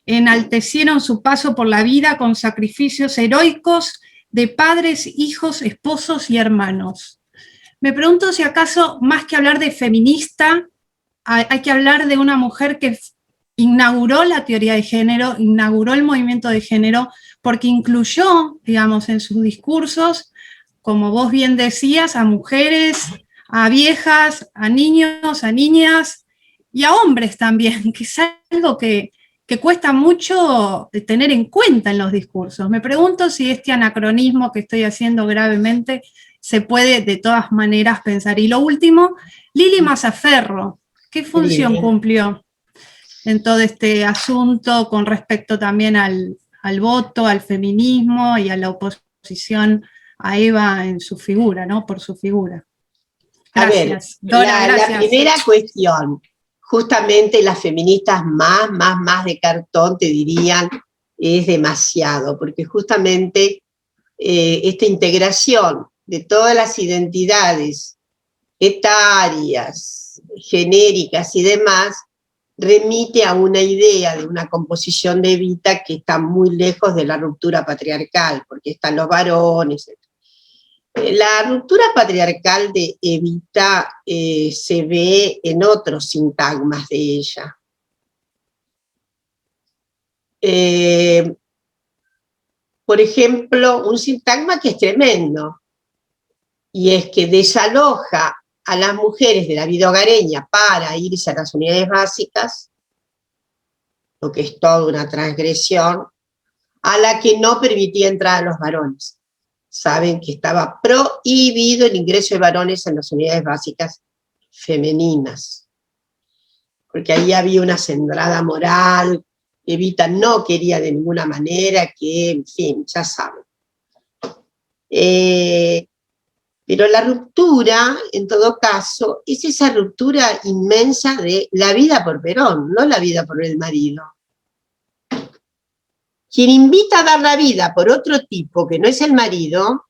enaltecieron su paso por la vida con sacrificios heroicos de padres, hijos, esposos y hermanos. Me pregunto si acaso, más que hablar de feminista, hay que hablar de una mujer que inauguró la teoría de género, inauguró el movimiento de género, porque incluyó, digamos, en sus discursos, como vos bien decías, a mujeres, a viejas, a niños, a niñas y a hombres también, que es algo que cuesta mucho tener en cuenta en los discursos. Me pregunto si este anacronismo que estoy haciendo gravemente se puede de todas maneras pensar. Y lo último, Lili Mazzaferro, ¿qué función cumplió en todo este asunto con respecto también al voto, al feminismo y a la oposición a Eva en su figura, ¿no? Por su figura. Gracias. A ver, Dora, gracias. la primera cuestión, justamente las feministas más de cartón te dirían es demasiado, porque justamente esta integración de todas las identidades etarias, genéricas y demás, remite a una idea de una composición de Evita que está muy lejos de la ruptura patriarcal, porque están los varones. La ruptura patriarcal de Evita se ve en otros sintagmas de ella. Por ejemplo, un sintagma que es tremendo, y es que desaloja a las mujeres de la vida hogareña para irse a las unidades básicas, lo que es toda una transgresión, a la que no permitía entrar a los varones. Saben que estaba prohibido el ingreso de varones en las unidades básicas femeninas, porque ahí había una censurada moral. Evita no quería de ninguna manera que, en fin, ya saben. Pero la ruptura, en todo caso, es esa ruptura inmensa de la vida por Perón, no la vida por el marido. Quien invita a dar la vida por otro tipo que no es el marido,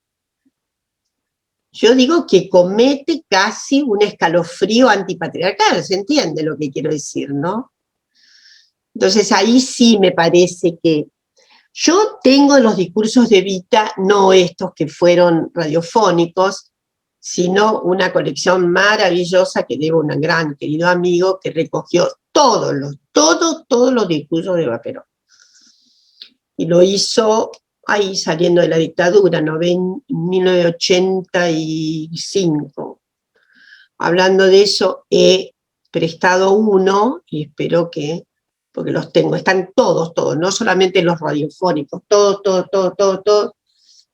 yo digo que comete casi un escalofrío antipatriarcal, ¿se entiende lo que quiero decir, no? Entonces ahí sí me parece que yo tengo los discursos de Evita, no estos que fueron radiofónicos, sino una colección maravillosa que debo a un gran querido amigo que recogió todos los discursos de Eva Perón. Y lo hizo ahí saliendo de la dictadura, en 1985. Hablando de eso, he prestado uno y espero que, porque los tengo, están todos, no solamente los radiofónicos, todos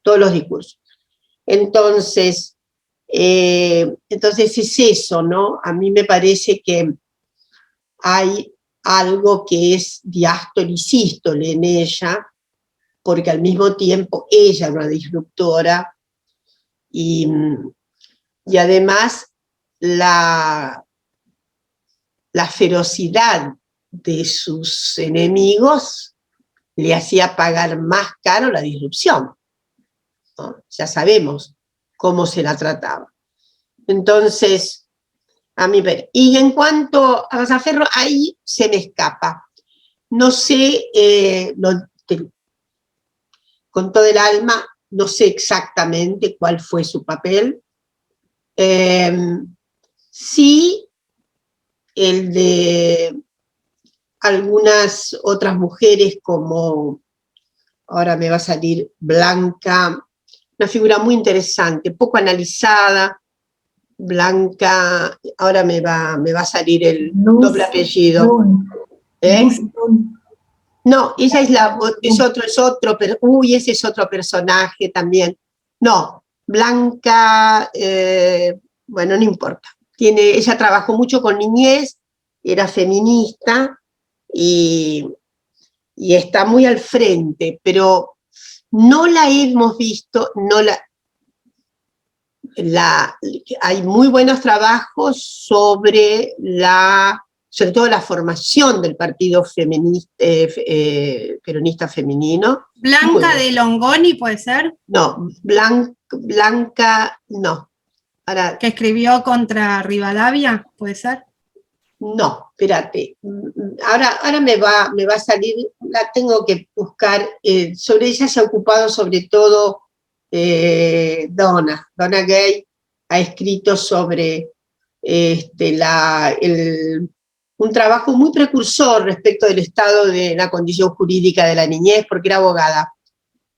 los discursos. Entonces es eso, ¿no? A mí me parece que hay algo que es diástole y sístole en ella, porque al mismo tiempo ella es una disruptora y además la ferocidad de sus enemigos le hacía pagar más caro la disrupción. ¿no? Ya sabemos cómo se la trataba. Entonces, a mí ver. Y en cuanto a Mazzaferro, ahí se me escapa. No sé, con todo el alma, no sé exactamente cuál fue su papel. Sí, el de algunas otras mujeres como, ahora me va a salir Blanca, una figura muy interesante, poco analizada. Blanca, ahora me va a salir el doble apellido. No, ella es otro, pero, uy, ese es otro personaje también. No, Blanca, bueno, no importa. Ella trabajó mucho con niñez, era feminista y está muy al frente, pero no la hemos visto, hay muy buenos trabajos sobre todo la formación del partido peronista femenino. Blanca de Longoni, ¿puede ser? No, Blanca, no. Ahora, que escribió contra Rivadavia, ¿puede ser? No, espérate. Ahora me va a salir, la tengo que buscar. Sobre ella se ha ocupado sobre todo Donna Gay, ha escrito sobre un trabajo muy precursor respecto del estado de la condición jurídica de la niñez, porque era abogada.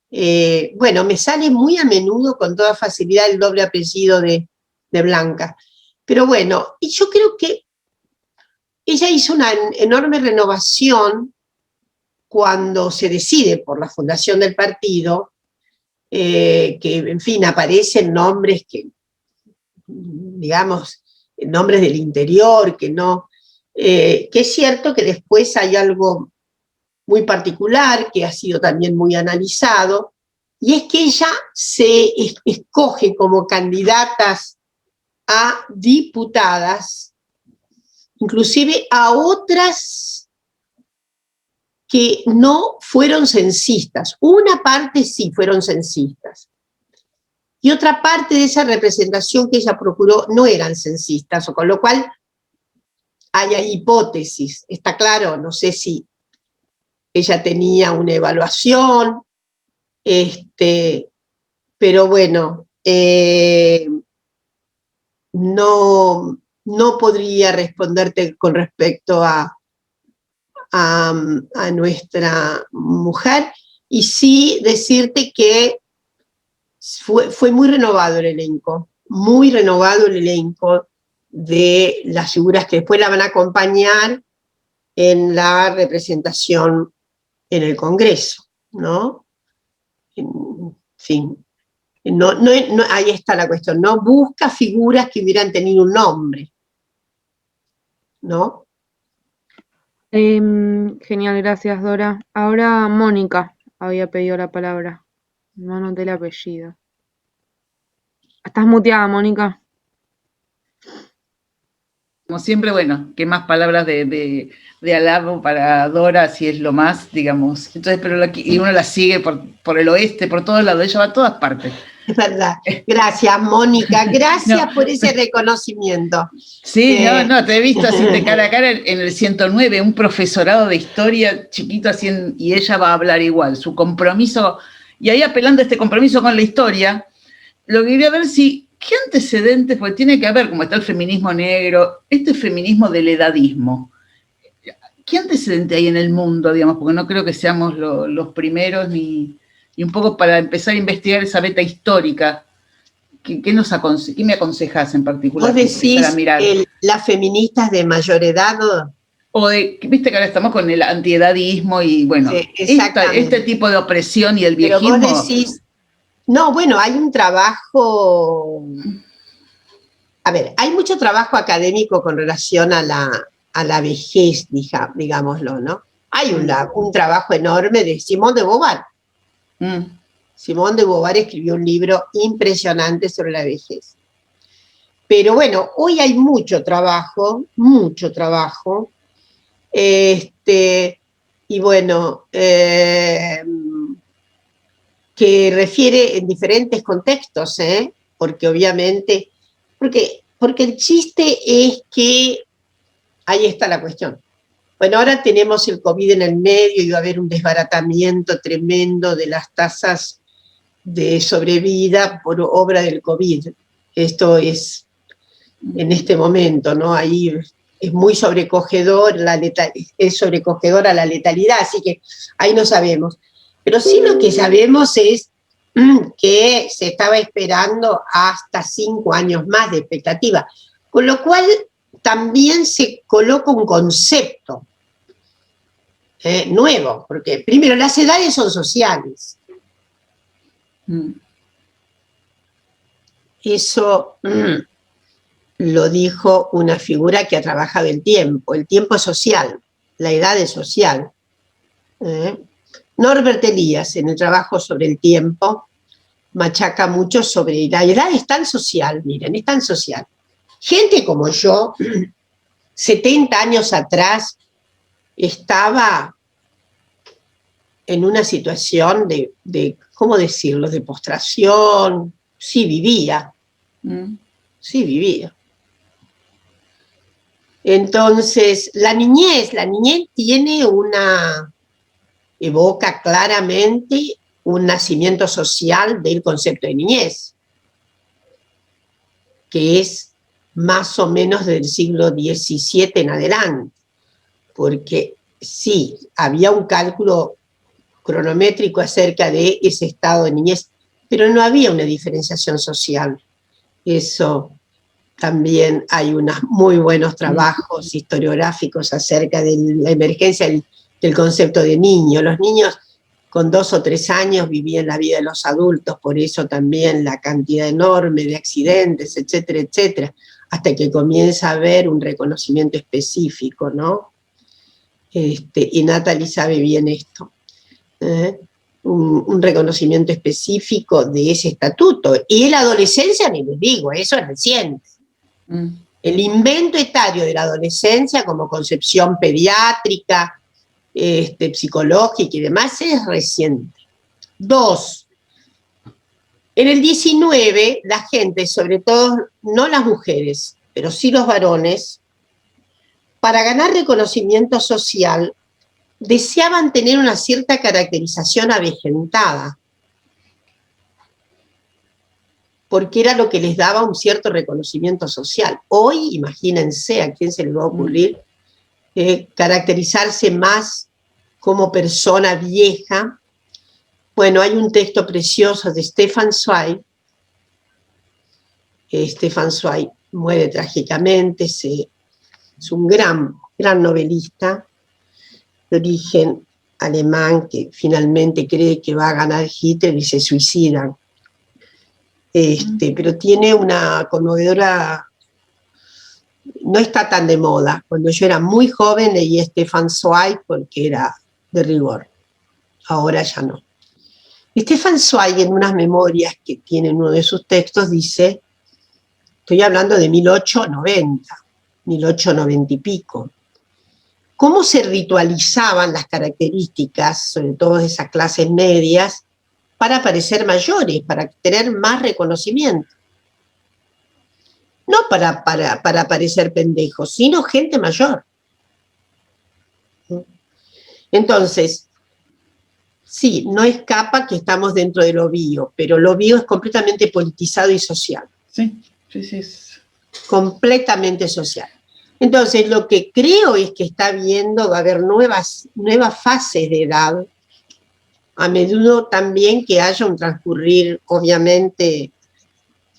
Bueno, me sale muy a menudo con toda facilidad el doble apellido de Blanca. Pero bueno, y yo creo que ella hizo una enorme renovación cuando se decide por la fundación del partido, que en fin aparecen nombres que, digamos, nombres del interior, que es cierto que después hay algo muy particular que ha sido también muy analizado, y es que ella se escoge como candidatas a diputadas, inclusive a otras que no fueron censistas. Una parte sí fueron censistas, y otra parte de esa representación que ella procuró no eran censistas, con lo cual hay hipótesis, está claro, no sé si ella tenía una evaluación, pero bueno, no podría responderte con respecto a nuestra mujer, y sí decirte que fue muy renovado el elenco de las figuras que después la van a acompañar en la representación en el Congreso, ¿no? En fin, ahí está la cuestión, no busca figuras que hubieran tenido un nombre, ¿no? Genial, gracias, Dora. Ahora Mónica había pedido la palabra. No anoté el apellido. Estás muteada, Mónica. Como siempre, bueno, qué más palabras de halago para Dora, si es lo más, digamos. Entonces, y uno la sigue por el oeste, por todos lados, ella va a todas partes. Es verdad. Gracias, Mónica. Gracias por ese reconocimiento. Sí, no, te he visto así de cara a cara en el 109, un profesorado de historia chiquito así, y ella va a hablar igual. Su compromiso, y ahí apelando a este compromiso con la historia, lo que quería ver qué antecedentes, porque tiene que haber, como está el feminismo negro, este feminismo del edadismo. ¿Qué antecedente hay en el mundo, digamos? Porque no creo que seamos los primeros, y un poco para empezar a investigar esa beta histórica. ¿Qué me aconsejas en particular? ¿Vos decís las feministas de mayor edad? O viste que ahora estamos con el antiedadismo y bueno, sí, este tipo de opresión y el viejismo. Pero vos decís, no, bueno, hay un trabajo, a ver, hay mucho trabajo académico con relación a la vejez, digámoslo, ¿no? Hay un trabajo enorme de Simone de Beauvoir. Simone de Beauvoir escribió un libro impresionante sobre la vejez. Pero bueno, hoy hay mucho trabajo, y bueno, que refiere en diferentes contextos, porque obviamente, porque el chiste es que ahí está la cuestión. Bueno, ahora tenemos el COVID en el medio y va a haber un desbaratamiento tremendo de las tasas de sobrevida por obra del COVID. Esto es en este momento, ¿no? Ahí es muy sobrecogedor, es sobrecogedora la letalidad, así que ahí no sabemos. Pero sí lo que sabemos es que se estaba esperando hasta 5 años más de expectativa, con lo cual también se coloca un concepto nuevo, porque primero las edades son sociales. Eso lo dijo una figura que ha trabajado el tiempo es social, la edad es social. Norbert Elias, en el trabajo sobre el tiempo, machaca mucho sobre la edad es tan social, miren, es tan social. Gente como yo, 70 años atrás, estaba en una situación de ¿cómo decirlo?, de postración, sí vivía. Entonces, la niñez tiene evoca claramente un nacimiento social del concepto de niñez, que es más o menos del siglo XVII en adelante, porque sí, había un cálculo cronométrico acerca de ese estado de niñez, pero no había una diferenciación social. Eso también hay unos muy buenos trabajos historiográficos acerca de la emergencia del concepto de niño. Los niños con 2 o 3 años vivían la vida de los adultos, por eso también la cantidad enorme de accidentes, etcétera, etcétera, hasta que comienza a haber un reconocimiento específico, ¿no? Y Natalie sabe bien esto. Un reconocimiento específico de ese estatuto. Y en la adolescencia, ni les digo, eso es reciente. El invento etario de la adolescencia como concepción pediátrica, psicológica y demás es reciente. 2. En el 19, la gente, sobre todo, no las mujeres, pero sí los varones, para ganar reconocimiento social, deseaban tener una cierta caracterización avejentada, porque era lo que les daba un cierto reconocimiento social. Hoy, imagínense a quién se le va a ocurrir caracterizarse más como persona vieja. Bueno, hay un texto precioso de Stefan Zweig. Stefan Zweig muere trágicamente, es un gran novelista de origen alemán que finalmente cree que va a ganar Hitler y se suicida. Pero tiene una conmovedora, no está tan de moda. Cuando yo era muy joven leí a Stefan Zweig porque era de rigor, ahora ya no. Stefan Zweig, en unas memorias que tiene en uno de sus textos, dice, estoy hablando de 1890 y pico, cómo se ritualizaban las características, sobre todo de esas clases medias, para parecer mayores, para tener más reconocimiento. No para parecer pendejos, sino gente mayor. Entonces, sí, no escapa que estamos dentro de lo bio, pero lo bio es completamente politizado y social. Sí. Completamente social. Entonces, lo que creo es que está viendo, va a haber nuevas fases de edad, a menudo también que haya un transcurrir, obviamente,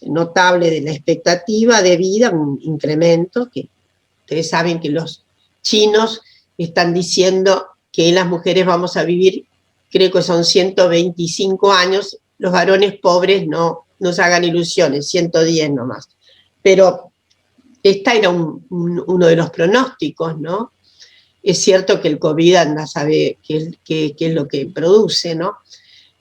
notable de la expectativa de vida, un incremento, que ustedes saben que los chinos están diciendo que las mujeres vamos a vivir, creo que son 125 años, los varones pobres no se hagan ilusiones, 110 nomás. Pero esta era uno de los pronósticos, ¿no? Es cierto que el COVID anda a saber qué es lo que produce, ¿no?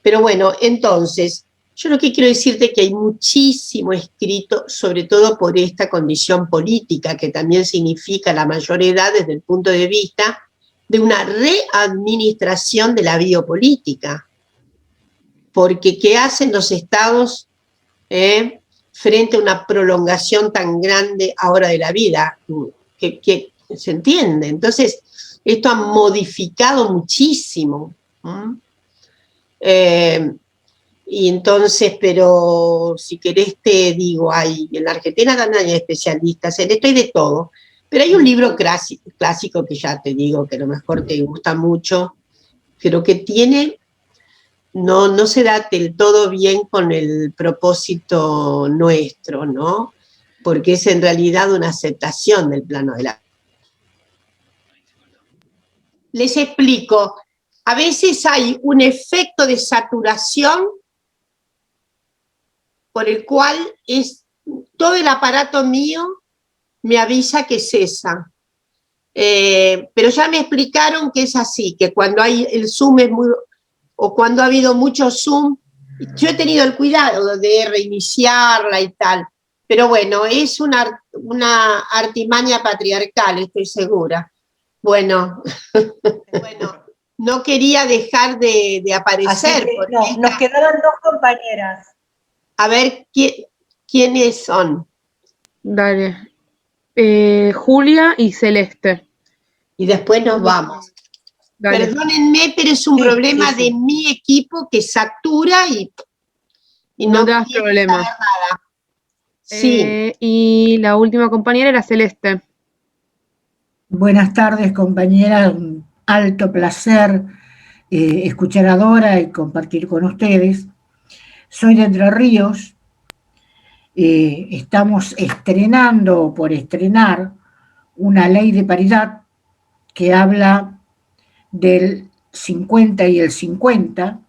Pero bueno, entonces, yo lo que quiero decirte es que hay muchísimo escrito, sobre todo por esta condición política, que también significa la mayor edad desde el punto de vista de una readministración de la biopolítica. porque ¿qué hacen los estados frente a una prolongación tan grande ahora de la vida? Que se entiende. Entonces, esto ha modificado muchísimo. Y entonces, pero si querés te digo, en la Argentina también hay especialistas en esto y de todo. Pero hay un libro clásico que ya te digo que a lo mejor te gusta mucho, pero que tiene, no se da del todo bien con el propósito nuestro, ¿no? Porque es en realidad una aceptación del plano de la... Les explico, a veces hay un efecto de saturación por el cual todo el aparato mío me avisa que cesa. Pero ya me explicaron que es así, que cuando hay el Zoom o cuando ha habido mucho Zoom, yo he tenido el cuidado de reiniciarla y tal, pero bueno, es una artimaña patriarcal, estoy segura. Bueno, no quería dejar de aparecer. Nos quedaron dos compañeras. A ver, ¿quiénes son? Dale. Julia y Celeste. Y después nos vamos. Dale. Perdónenme, pero es un problema de mi equipo que satura y no te das problema. Nada. Sí. Y la última compañera era Celeste. Buenas tardes, compañera. Un alto placer escuchar a Dora y compartir con ustedes. Soy de Entre Ríos. Estamos estrenando, por estrenar, una ley de paridad que habla del 50 y el 50.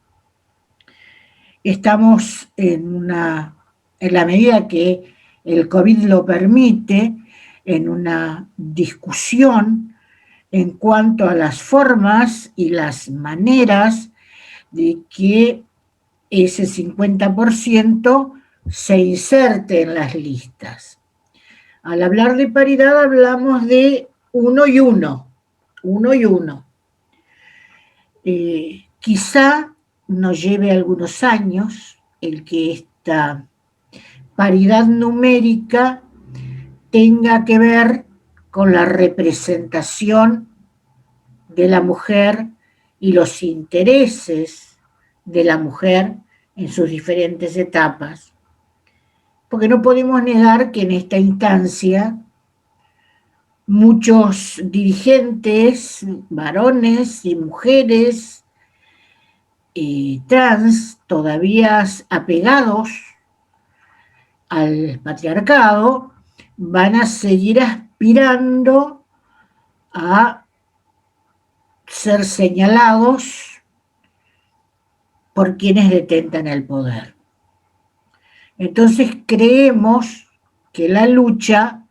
Estamos en la medida que el COVID lo permite, en una discusión en cuanto a las formas y las maneras de que ese 50% se inserte en las listas. Al hablar de paridad hablamos de 1 y 1. Quizá nos lleve algunos años el que esta paridad numérica tenga que ver con la representación de la mujer y los intereses de la mujer en sus diferentes etapas. Porque no podemos negar que en esta instancia muchos dirigentes, varones y mujeres trans, todavía apegados al patriarcado, van a seguir aspirando a ser señalados por quienes detentan el poder. Entonces creemos que la lucha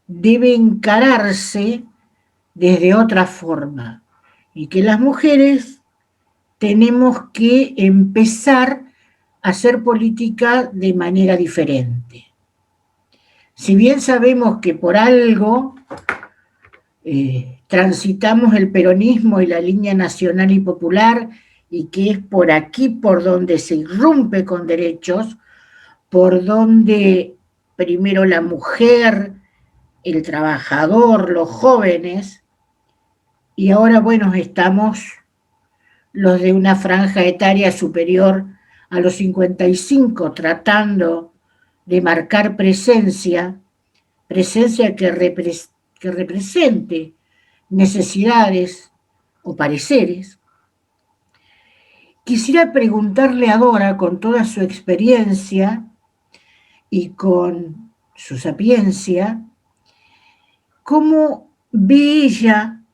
debe encararse desde otra forma y que las mujeres tenemos que empezar a hacer política de manera diferente. Si bien sabemos que por algo transitamos el peronismo y la línea nacional y popular y que es por aquí por donde se irrumpe con derechos, por donde primero la mujer, el trabajador, los jóvenes, y ahora, bueno, estamos los de una franja etaria superior a los 55, tratando de marcar presencia que represente necesidades o pareceres. Quisiera preguntarle a Dora, con toda su experiencia y con su sapiencia, ¿cómo ve ella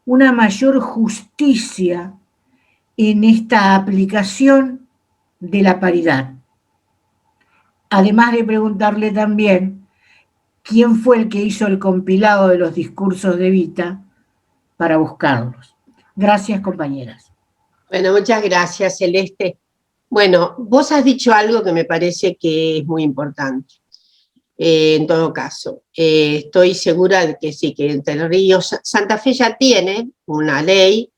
una mayor justicia en esta aplicación de la paridad? Además de preguntarle también quién fue el que hizo el compilado de los discursos de Evita para buscarlos. Gracias, compañeras. Bueno, muchas gracias, Celeste. Bueno, vos has dicho algo que me parece que es muy importante. En todo caso, estoy segura de que sí, que Entre Ríos, Santa Fe ya tiene una ley,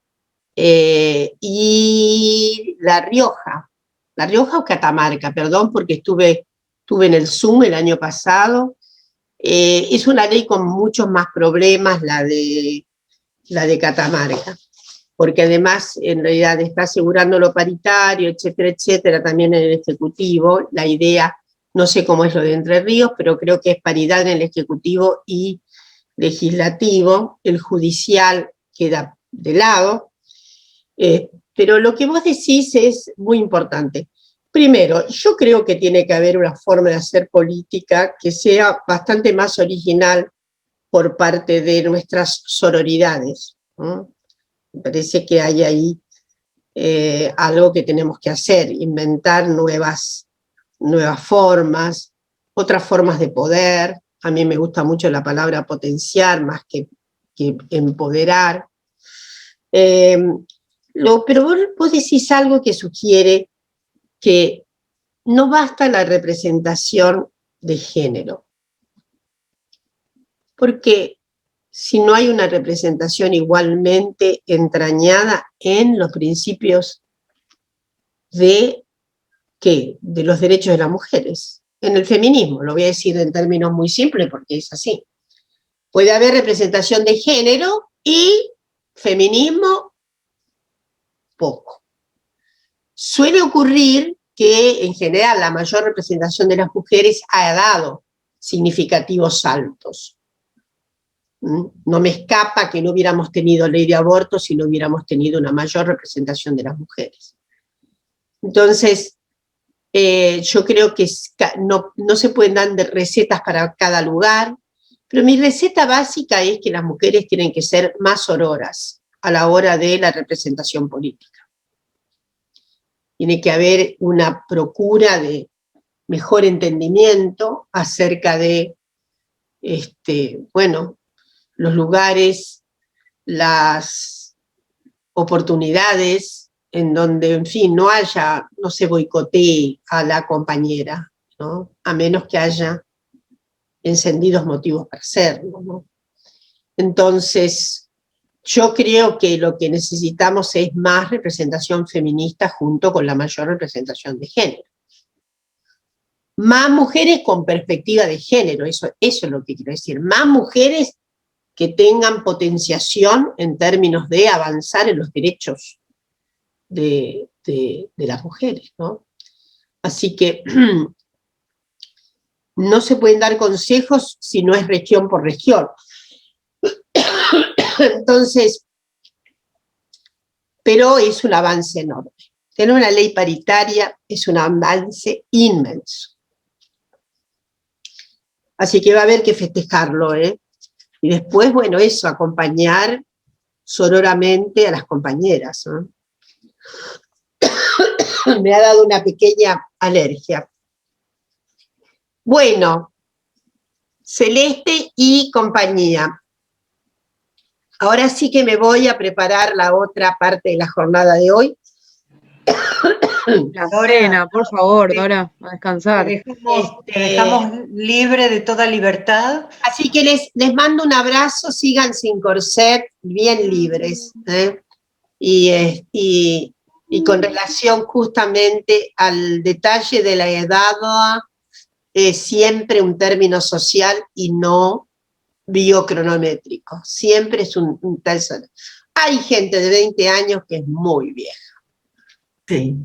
y La Rioja La Rioja o Catamarca, perdón, porque estuve en el Zoom el año pasado. Es una ley con muchos más problemas la de Catamarca, porque además en realidad está asegurando lo paritario, etcétera, etcétera, también en el Ejecutivo. La idea, no sé cómo es lo de Entre Ríos, pero creo que es paridad en el Ejecutivo y Legislativo. El judicial queda de lado. Pero lo que vos decís es muy importante. Primero, yo creo que tiene que haber una forma de hacer política que sea bastante más original por parte de nuestras sororidades, ¿no? Me parece que hay ahí algo que tenemos que hacer, inventar nuevas formas, otras formas de poder. A mí me gusta mucho la palabra potenciar más que empoderar. Pero vos decís algo que sugiere que no basta la representación de género, porque si no hay una representación igualmente entrañada en los principios de los derechos de las mujeres, en el feminismo, lo voy a decir en términos muy simples porque es así. Puede haber representación de género y feminismo poco. Suele ocurrir que en general la mayor representación de las mujeres ha dado significativos saltos. No me escapa que no hubiéramos tenido ley de aborto si no hubiéramos tenido una mayor representación de las mujeres. Entonces, yo creo que no se pueden dar recetas para cada lugar, pero mi receta básica es que las mujeres tienen que ser más sororas a la hora de la representación política. Tiene que haber una procura de mejor entendimiento acerca de, los lugares, las oportunidades en donde, en fin, no se boicotee a la compañera, ¿no? A menos que haya encendidos motivos para hacerlo, ¿no? Entonces, yo creo que lo que necesitamos es más representación feminista junto con la mayor representación de género. Más mujeres con perspectiva de género, eso es lo que quiero decir. Más mujeres que tengan potenciación en términos de avanzar en los derechos de las mujeres, ¿no? Así que no se pueden dar consejos si no es región por región. Entonces, pero es un avance enorme. Tener una ley paritaria es un avance inmenso. Así que va a haber que festejarlo, ¿eh? Y después, bueno, eso, acompañar sororamente a las compañeras, ¿no? Me ha dado una pequeña alergia. Bueno, Celeste y compañía. Ahora sí que me voy a preparar la otra parte de la jornada de hoy. La Dora, por favor, Dora, a descansar. Te dejamos libre de toda libertad. Así que les mando un abrazo, sigan sin corset, bien libres, ¿eh? Y con relación justamente al detalle de la edad, siempre un término social y no biocronométrico, siempre es un tal solo. Hay gente de 20 años que es muy vieja. Sí.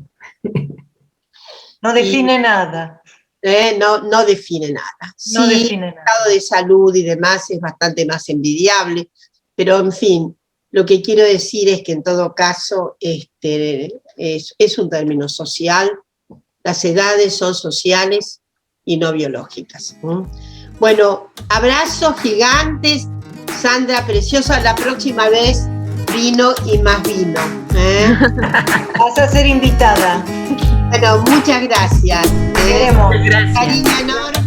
No define nada. No define nada. No Sí, define el nada. estado de salud y demás es bastante más envidiable, pero en fin, lo que quiero decir es que en todo caso es un término social, las edades son sociales y no biológicas. Bueno, abrazos gigantes, Sandra preciosa, la próxima vez vino y más vino, ¿eh? Vas a ser invitada. Bueno, muchas gracias. Te queremos. Cariño enorme.